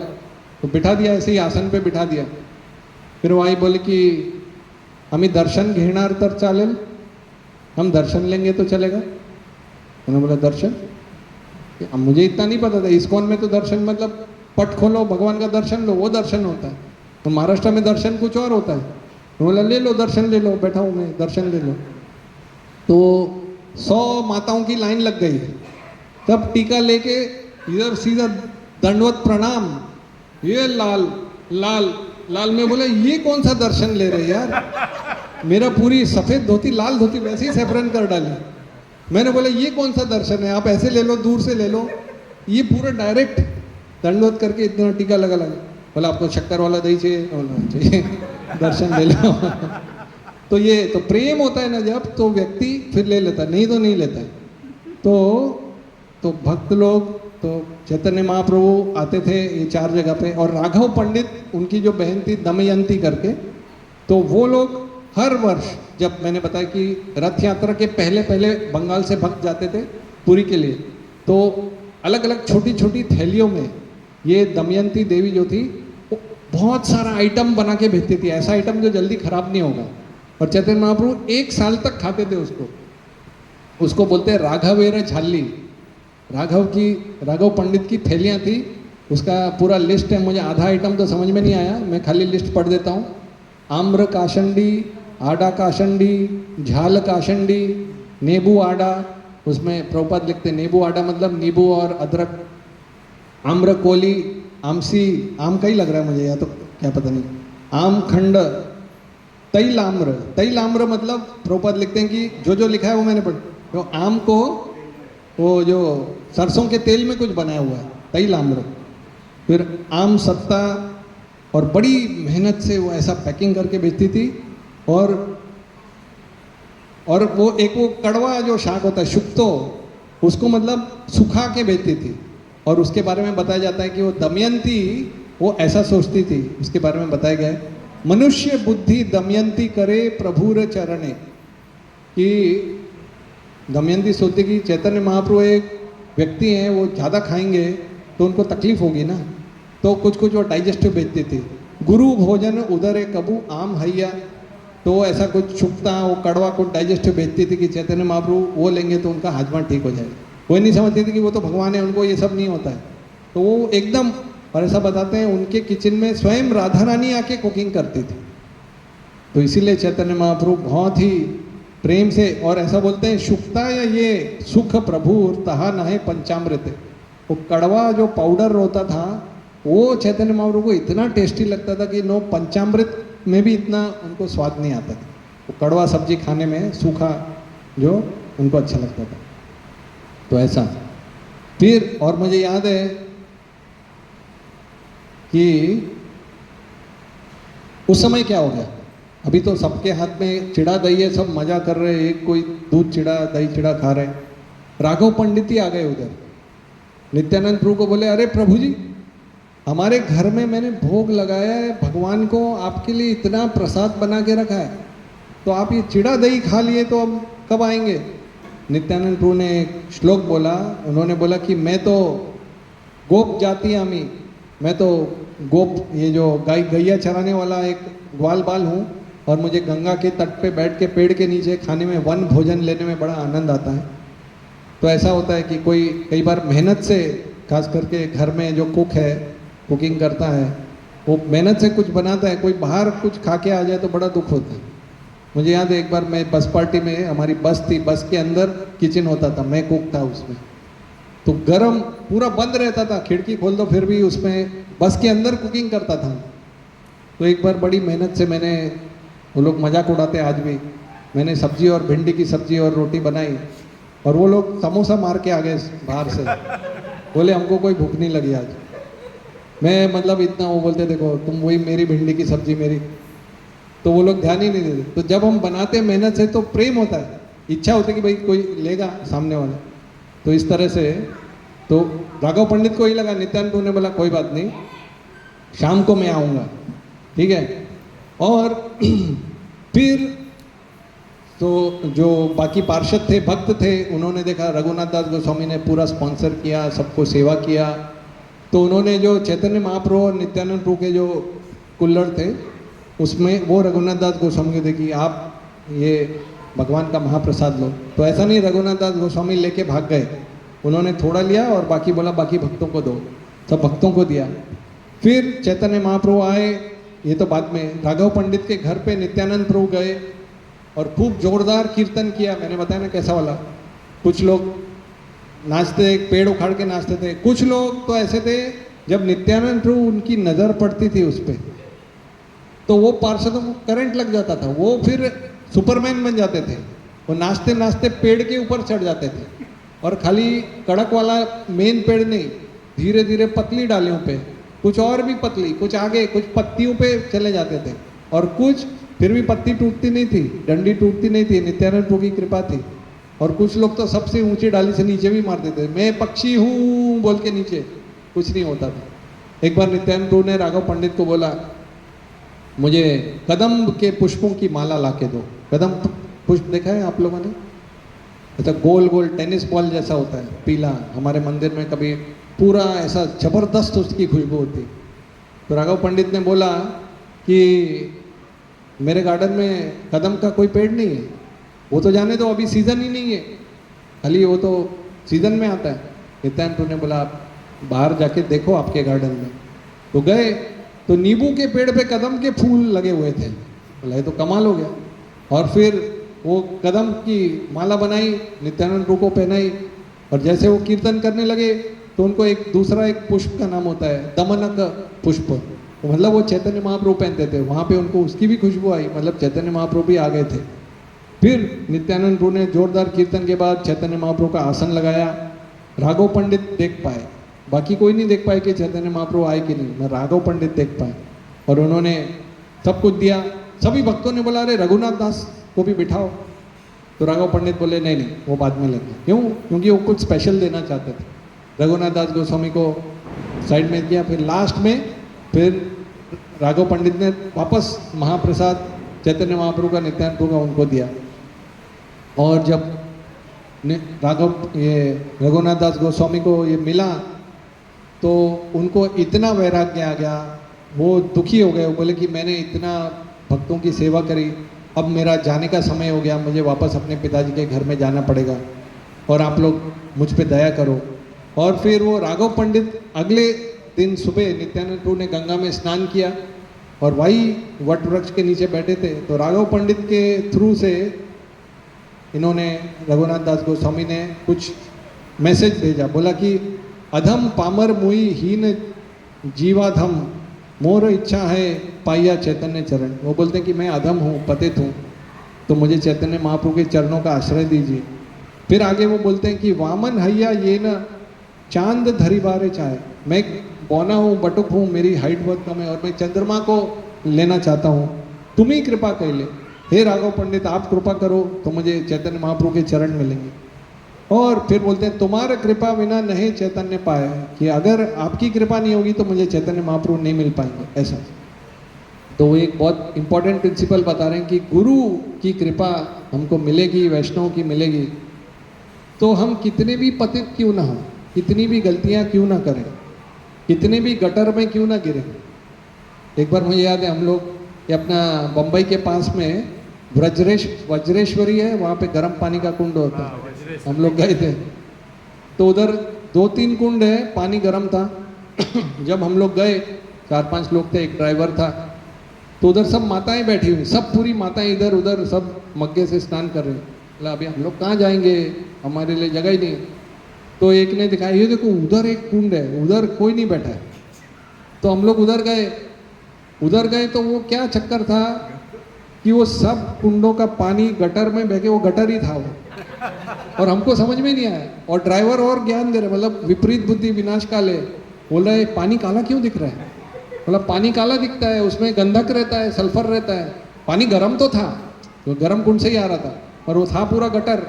तो बिठा दिया, ऐसे ही आसन पे बिठा दिया। फिर वो आई, बोले कि हमें दर्शन घेणार तर चालेल, हम दर्शन लेंगे तो चलेगा? उन्होंने बोला दर्शन, अब मुझे इतना नहीं पता था, इस्कॉन में तो दर्शन मतलब पट खोलो भगवान का दर्शन लो, वो दर्शन होता है। तो महाराष्ट्र में दर्शन कुछ और होता है। तो बोला ले लो दर्शन ले लो, बैठा हूँ मैं, दर्शन ले लो। तो 100 माताओं की लाइन लग गई, तब टीका लेके इधर सीधा दंडवत प्रणाम, ये लाल लाल लाल। में बोला ये कौन सा दर्शन ले रहे यार, मेरा पूरी सफेद धोती लाल धोती वैसे ही सेफरन कर डाली। मैंने बोला ये कौन सा दर्शन है, आप ऐसे ले लो, दूर से ले लो, ये पूरा डायरेक्ट दंडवत करके इतना टीका लगा लगा। बोला आपको शक्कर वाला दही चाहिए, चाहिए दर्शन ले लो। तो ये तो प्रेम होता है ना जब, तो व्यक्ति फिर ले लेता है, नहीं तो नहीं लेता है। तो भक्त लोग, तो चैतन्य महाप्रभु आते थे ये 4 जगह पे, और राघव पंडित उनकी जो बहन थी दमयंती करके, तो वो लोग हर वर्ष, जब मैंने बताया कि रथ यात्रा के पहले पहले बंगाल से भक्त जाते थे पुरी के लिए, तो अलग अलग छोटी छोटी थैलियों में ये दमयंती देवी जो थी वो बहुत सारा आइटम बना के भेजती थी, ऐसा आइटम जो जल्दी खराब नहीं होगा। और चैतन्य महाप्रभु 1 साल तक खाते थे उसको बोलते हैं राघवेर झाली। राघव पंडित की थैलियाँ थी, उसका पूरा लिस्ट है, मुझे आधा आइटम तो समझ में नहीं आया, मैं खाली लिस्ट पढ़ देता हूँ। आम्र काशंडी, आडा काशंडी, झाल काशंडी, नींबू आडा, उसमें प्रभुपाद लिखते नींबू आडा मतलब नींबू और अदरक, आम्र कोली, आमसी, आम का ही लग रहा है मुझे, या तो क्या पता नहीं, आम खंड, तैलाम्र मतलब प्रभुपाद लिखते हैं कि जो लिखा है वो मैंने पढ़ा, तो आम को वो जो सरसों के तेल में कुछ बनाया हुआ है, तैलाम्र। फिर आम सत्ता, और बड़ी मेहनत से वो ऐसा पैकिंग करके बेचती थी। और वो एक वो कड़वा जो शाक होता है शुक्तो, उसको मतलब सुखा के बेचती थी। और उसके बारे में बताया जाता है कि वो दमयंती वो ऐसा सोचती थी, उसके बारे में बताया गया है, मनुष्य बुद्धि दमयंती करे प्रभुर चरणे, कि दमयंती सोचती कि चैतन्य महाप्रभु एक व्यक्ति हैं, वो ज़्यादा खाएंगे तो उनको तकलीफ होगी ना, तो कुछ वो डाइजेस्टिव बेचती थी। गुरु भोजन उदरे कबू आम हैया, तो ऐसा कुछ छुपता वो कड़वा कुछ डाइजेस्टिव बेचती थी कि चैतन्य महाप्रभु वो लेंगे तो उनका हाजमा ठीक हो जाएगा। वो नहीं समझती थी कि वो तो भगवान है, उनको ये सब नहीं होता है। तो वो एकदम, और ऐसा बताते हैं उनके किचन में स्वयं राधा रानी आके कुकिंग करती थी। तो इसीलिए चैतन्य महाप्रभु बहुत ही प्रेम से, और ऐसा बोलते हैं शुक्ता या ये सुख प्रभु तहा नहे पंचामृत, वो कड़वा जो पाउडर होता था वो चैतन्य महाप्रभु को इतना टेस्टी लगता था कि नो पंचामृत में भी इतना उनको स्वाद नहीं आता था। वो कड़वा सब्जी खाने में सूखा जो उनको अच्छा लगता था। तो ऐसा फिर, और मुझे याद है कि उस समय क्या हो गया, अभी तो सबके हाथ में चिड़ा दही है, सब मजा कर रहे हैं, एक कोई दूध चिड़ा दही चिड़ा खा रहे हैं। राघव पंडित ही आ गए उधर, नित्यानंद प्रभु को बोले अरे प्रभु जी, हमारे घर में मैंने भोग लगाया है भगवान को, आपके लिए इतना प्रसाद बना के रखा है, तो आप ये चिड़ा दही खा लिए तो अब कब आएंगे। नित्यानंद प्रभु ने एक श्लोक बोला, उन्होंने बोला कि मैं तो गोप जाति आमी, मैं तो गोप, ये जो गैया चराने वाला एक ग्वाल बाल हूँ, और मुझे गंगा के तट पे बैठ के पेड़ के नीचे खाने में वन भोजन लेने में बड़ा आनंद आता है। तो ऐसा होता है कि कोई कई बार मेहनत से, खास करके घर में जो कुक है, कुकिंग करता है, वो मेहनत से कुछ बनाता है, कोई बाहर कुछ खा के आ जाए तो बड़ा दुख होता है। मुझे याद है एक बार मैं बस पार्टी में, हमारी बस थी, बस के अंदर किचन होता था, मैं कुक था उसमें, तो गरम पूरा बंद रहता था, खिड़की खोल दो फिर भी उसमें बस के अंदर कुकिंग करता था। तो एक बार बड़ी मेहनत से मैंने, वो लोग मजाक उड़ाते आज भी, मैंने सब्जी और भिंडी की सब्जी और रोटी बनाई, और वो लोग समोसा मार के आ गए बाहर से, बोले हमको कोई भूख नहीं लगी आज। मैं मतलब इतना, वो बोलते देखो तुम वही मेरी भिंडी की सब्जी मेरी, तो वो लोग ध्यान ही नहीं देते। तो जब हम बनाते हैं मेहनत से तो प्रेम होता है, इच्छा होती है कि भाई कोई लेगा सामने वाला। तो इस तरह से तो राघव पंडित को ही लगा, नित्यानंद ने बोला कोई बात नहीं, शाम को मैं आऊँगा, ठीक है। और फिर तो जो बाकी पार्षद थे, भक्त थे, उन्होंने देखा रघुनाथ दास गोस्वामी ने पूरा स्पॉन्सर किया, सबको सेवा किया, तो उन्होंने जो चैतन्य महाप्रभु और नित्यानंद प्रभु के जो कुल्हड़ थे उसमें वो रघुनाथ दास गोस्वामी को देखी, आप ये भगवान का महाप्रसाद लो। तो ऐसा नहीं रघुनाथ दास गोस्वामी लेके भाग गए, उन्होंने थोड़ा लिया और बाकी बोला बाकी भक्तों को दो, सब भक्तों को दिया। फिर चैतन्य महाप्रभु आए, ये तो बाद में, राघव पंडित के घर पे नित्यानंद प्रभु गए और खूब जोरदार कीर्तन किया। मैंने बताया ना कैसा वाला, कुछ लोग नाचते, पेड़ उखाड़ के नाचते थे, कुछ लोग तो ऐसे थे जब नित्यानंद प्रभु उनकी नज़र पड़ती थी उस पर तो वो पार्षदों को करंट लग जाता था, वो फिर सुपरमैन बन जाते थे, वो नाचते नाचते पेड़ के ऊपर चढ़ जाते थे। और खाली कड़क वाला मेन पेड़ नहीं, धीरे धीरे पतली डालियों पे, कुछ और भी पतली, कुछ आगे, कुछ पत्तियों पे चले जाते थे, और कुछ फिर भी पत्ती टूटती नहीं थी, डंडी टूटती नहीं थी, नित्यानंद प्रभु की कृपा थी। और कुछ लोग तो सबसे ऊंची डाली से नीचे भी मारते थे, मैं पक्षी हूँ बोल के नीचे, कुछ नहीं होता था। एक बार नित्यानंद प्रभु ने राघव पंडित को बोला, मुझे कदम के पुष्पों की माला ला के दो। कदम पुष्प देखा है आप लोगों ने? ऐसा गोल गोल टेनिस बॉल जैसा होता है, पीला, हमारे मंदिर में कभी पूरा ऐसा जबरदस्त उसकी खुशबू होती। तो राघव पंडित ने बोला कि मेरे गार्डन में कदम का कोई पेड़ नहीं है। वो तो जाने दो, अभी सीज़न ही नहीं है, खाली वो तो सीज़न में आता है। नित्यानंद ने बोला आप बाहर जाके देखो आपके गार्डन में। तो गए तो नींबू के पेड़ पे कदम के फूल लगे हुए थे। बोला ये तो कमाल हो गया। और फिर वो कदम की माला बनाई, नित्यानंद प्रभु को पहनाई, और जैसे वो कीर्तन करने लगे तो उनको एक दूसरा एक पुष्प का नाम होता है दमनक पुष्प, मतलब वो चैतन्य महाप्रभु पहनते थे, वहाँ पे उनको उसकी भी खुशबू आई, मतलब चैतन्य महाप्रभु भी आ गए थे। फिर नित्यानंद प्रभु ने जोरदार कीर्तन के बाद चैतन्य महाप्रभु का आसन लगाया। राघव पंडित देख पाए, बाकी कोई नहीं देख पाए कि चैतन्य महाप्रभु आए कि नहीं, मैं राघव पंडित देख पाए, और उन्होंने सब कुछ दिया। सभी भक्तों ने बोला अरे रघुनाथ दास को भी बिठाओ। तो राघव पंडित बोले नहीं नहीं, वो बाद में लेंगे। क्यों? क्योंकि वो कुछ स्पेशल देना चाहते थे। रघुनाथ दास गोस्वामी को साइड में किया, फिर लास्ट में फिर राघव पंडित ने वापस महाप्रसाद चैतन्य महाप्रभु का, नित्यानंद प्रभु का उनको दिया। और जब रघुनाथ दास गोस्वामी को ये मिला तो उनको इतना वैराग्य आ गया, वो दुखी हो गए। वो बोले कि मैंने इतना भक्तों की सेवा करी, अब मेरा जाने का समय हो गया, मुझे वापस अपने पिताजी के घर में जाना पड़ेगा, और आप लोग मुझ पे दया करो। और फिर वो राघव पंडित अगले दिन सुबह नित्यानंद प्रभु ने गंगा में स्नान किया और वही वट वृक्ष के नीचे बैठे थे। तो राघव पंडित के थ्रू से इन्होंने, रघुनाथ दास गोस्वामी ने कुछ मैसेज भेजा, बोला कि अधम पामर मुई हीन जीवाधम मोर इच्छा है पाइया चैतन्य चरण। वो बोलते हैं कि मैं अधम हूँ, पतित हूँ, तो मुझे चैतन्य महाप्रभु के चरणों का आश्रय दीजिए। फिर आगे वो बोलते हैं कि वामन हैया ये न चांद धरी बारे चाहे, मैं बौना हूँ, बटुक हूँ, मेरी हाइट बहुत कम है और मैं चंद्रमा को लेना चाहता हूँ, तुम ही कृपा कर ले। हे राघव पंडित आप कृपा करो तो मुझे चैतन्य महाप्रभु के चरण मिलेंगे। और फिर बोलते हैं तुम्हारा कृपा बिना नहीं चैतन्य पाए, कि अगर आपकी कृपा नहीं होगी तो मुझे चैतन्य महाप्रभु नहीं मिल पाएंगे, ऐसा। तो वो एक बहुत इंपॉर्टेंट प्रिंसिपल बता रहे हैं कि गुरु की कृपा हमको मिलेगी, वैष्णव की मिलेगी, तो हम कितने भी पतित क्यों ना हो, कितनी भी गलतियां क्यों ना करें, कितने भी गटर में क्यों ना गिरे। एक बार मुझे याद है, हम लोग ये अपना बम्बई के पास में वज्रेश्वरी है, वहाँ पे गर्म पानी का कुंड होता है, हम लोग गए थे। तो उधर 2-3 कुंड है, पानी गर्म था। जब हम लोग गए, 4-5 लोग थे, एक ड्राइवर था, तो उधर सब माताएं बैठी हुई, सब पूरी माताएं इधर उधर सब मग्गे से स्नान कर रहे हैं। बोला अभी हम लोग कहाँ जाएंगे, हमारे लिए जगह ही नहीं। तो एक ने दिखाया, ये देखो उधर एक कुंड है, उधर कोई नहीं बैठा है। तो हम लोग उधर गए तो वो क्या चक्कर था कि वो सब कुंडों का पानी गटर में बह के, वो गटर ही था वो, और हमको समझ में नहीं आया। और ड्राइवर और ज्ञान दे रहे, मतलब विपरीत बुद्धि विनाश काले, बोल रहे पानी काला क्यों दिख रहा है। मतलब पानी काला दिखता है, उसमें गंधक रहता है, सल्फर रहता है, पानी गर्म तो था, तो गर्म कुंड से ही आ रहा था, पर वो था पूरा गटर।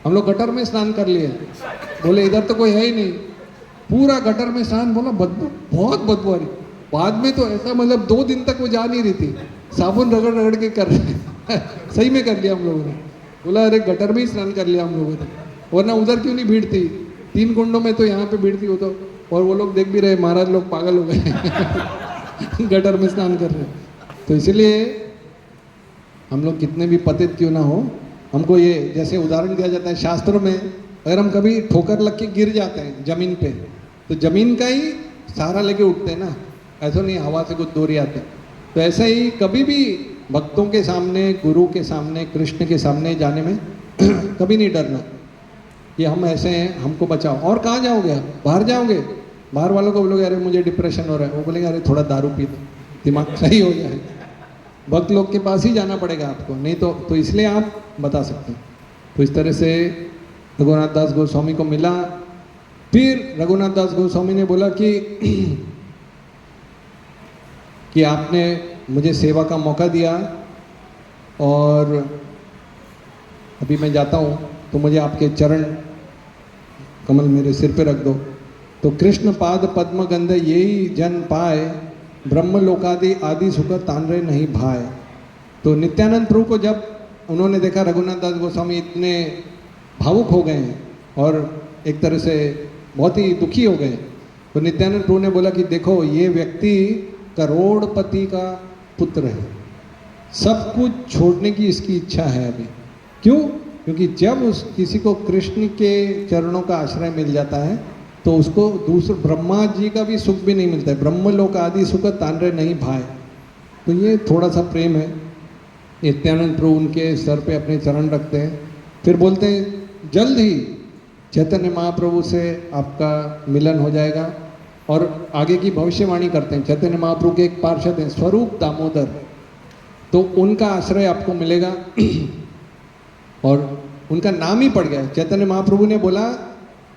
हम लोग गटर में स्नान कर लिए, बोले इधर तो कोई है ही नहीं, पूरा गटर में स्नान। बोला बदबू, बहुत बदबू आ रही। बाद में तो ऐसा, मतलब 2 दिन तक वो जा नहीं रही थी, साबुन रगड़ रगड़ के कर रहे सही में कर लिया हम लोगों ने। बोला अरे गटर में ही स्नान कर लिया हम लोगों ने, वरना उधर क्यों नहीं भीड़ थी, 3 कुंडों में तो यहाँ पे भीड़ थी वो तो। और वो लोग देख भी रहे, महाराज लोग पागल हो गए गटर में स्नान कर रहे। तो इसलिए हम लोग कितने भी पतित क्यों ना हो, हमको ये जैसे उदाहरण दिया जाता है शास्त्रों में, अगर हम कभी ठोकर लग के गिर जाते हैं जमीन पे, तो जमीन का ही सहारा लेके उठते हैं ना, ऐसा नहीं हवा से कुछ दूरी आते। तो ऐसा ही कभी भी भक्तों के सामने, गुरु के सामने, कृष्ण के सामने जाने में कभी नहीं डरना कि हम ऐसे हैं, हमको बचाओ। और कहाँ जाओगे आप? बाहर जाओगे, बाहर वालों को बोलोगे अरे मुझे डिप्रेशन हो रहा है, वो बोलेंगे अरे थोड़ा दारू पी दो, दिमाग सही हो जाए। भक्त लोग के पास ही जाना पड़ेगा आपको, नहीं तो इसलिए आप बता सकते हैं। तो इस तरह से रघुनाथ दास गोस्वामी को मिला। फिर रघुनाथ दास गोस्वामी ने बोला कि आपने मुझे सेवा का मौका दिया और अभी मैं जाता हूँ, तो मुझे आपके चरण कमल मेरे सिर पे रख दो। तो कृष्ण पाद पद्म गंध यही जन पाए, ब्रह्म लोकादि आदि सुख तानरे नहीं भाए। तो नित्यानंद प्रभु को जब उन्होंने देखा रघुनाथ दास गोस्वामी इतने भावुक हो गए हैं और एक तरह से बहुत ही दुखी हो गए, तो नित्यानंद प्रभु ने बोला कि देखो ये व्यक्ति करोड़पति का पुत्र है, सब कुछ छोड़ने की इसकी इच्छा है अभी। क्यों? क्योंकि जब उस किसी को कृष्ण के चरणों का आश्रय मिल जाता है तो उसको दूसरे ब्रह्मा जी का भी सुख भी नहीं मिलता है, ब्रह्म लोक आदि सुख तानरे नहीं भाए। तो ये थोड़ा सा प्रेम है। नित्यानंद प्रभु उनके सर पे अपने चरण रखते हैं, फिर बोलते हैं जल्द ही चैतन्य महाप्रभु से आपका मिलन हो जाएगा। और आगे की भविष्यवाणी करते हैं। चैतन्य महाप्रभु के एक पार्षद हैं स्वरूप दामोदर, तो उनका आश्रय आपको मिलेगा। और उनका नाम ही पड़ गया। चैतन्य महाप्रभु ने बोला,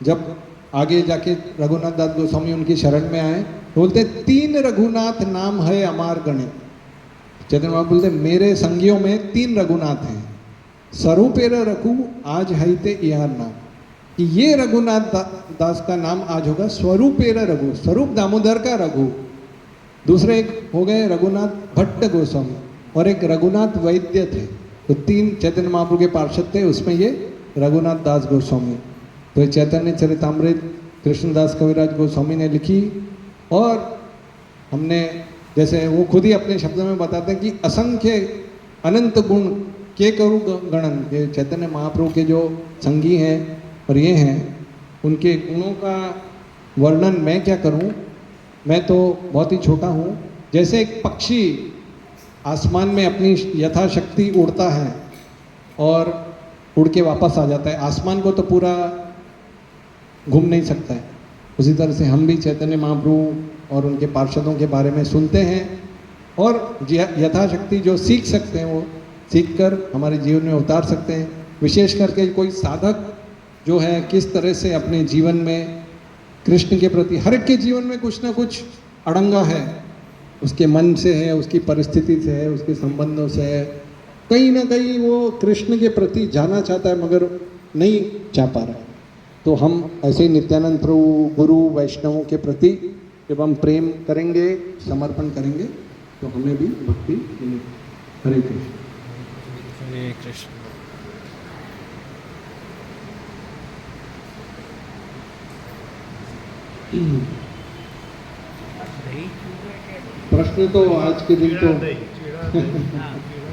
जब आगे जाके रघुनाथ दास गोस्वामी उनकी शरण में आए, तो बोलते 3 रघुनाथ नाम है अमार गणे। चैतन्य महाप्रभु बोलते मेरे संगियों में 3 रघुनाथ हैं, स्वरूपेर रघु आज हईते यार नाम, कि ये रघुनाथ दास का नाम आज होगा स्वरूपेर रघु, स्वरूप दामोदर का रघु। दूसरे एक हो गए रघुनाथ भट्ट गोस्वामी और एक रघुनाथ वैद्य थे। तो 3 चैतन्य महाप्रभु के पार्षद थे, उसमें ये रघुनाथ दास गोस्वामी। तो चैतन्य चरितामृत कृष्णदास कविराज गोस्वामी ने लिखी। और हमने जैसे वो खुद ही अपने शब्दों में बताते हैं कि असंख्य अनंत गुण के करूँ गणन, ये चैतन्य महाप्रभु के जो संगी हैं और ये हैं, उनके गुणों का वर्णन मैं क्या करूं, मैं तो बहुत ही छोटा हूं। जैसे एक पक्षी आसमान में अपनी यथाशक्ति उड़ता है और उड़ के वापस आ जाता है, आसमान को तो पूरा घूम नहीं सकता है, उसी तरह से हम भी चैतन्य महाप्रभु और उनके पार्षदों के बारे में सुनते हैं और यथाशक्ति जो सीख सकते हैं वो सीख कर हमारे जीवन में उतार सकते हैं। विशेष करके कोई साधक जो है किस तरह से अपने जीवन में कृष्ण के प्रति, हर एक के जीवन में कुछ ना कुछ अड़ंगा है, उसके मन से है, उसकी परिस्थिति से है, उसके संबंधों से है, कहीं ना कहीं वो कृष्ण के प्रति जाना चाहता है मगर नहीं जा पा रहा है। तो हम ऐसे ही नित्यानंद प्रभु, गुरु, वैष्णवों के प्रति जब हम प्रेम करेंगे, समर्पण करेंगे, तो हमें भी भक्ति मिलेगी। हरे कृष्ण। हरे कृष्ण। प्रश्न तो आज के दिन तो चिड़ा दही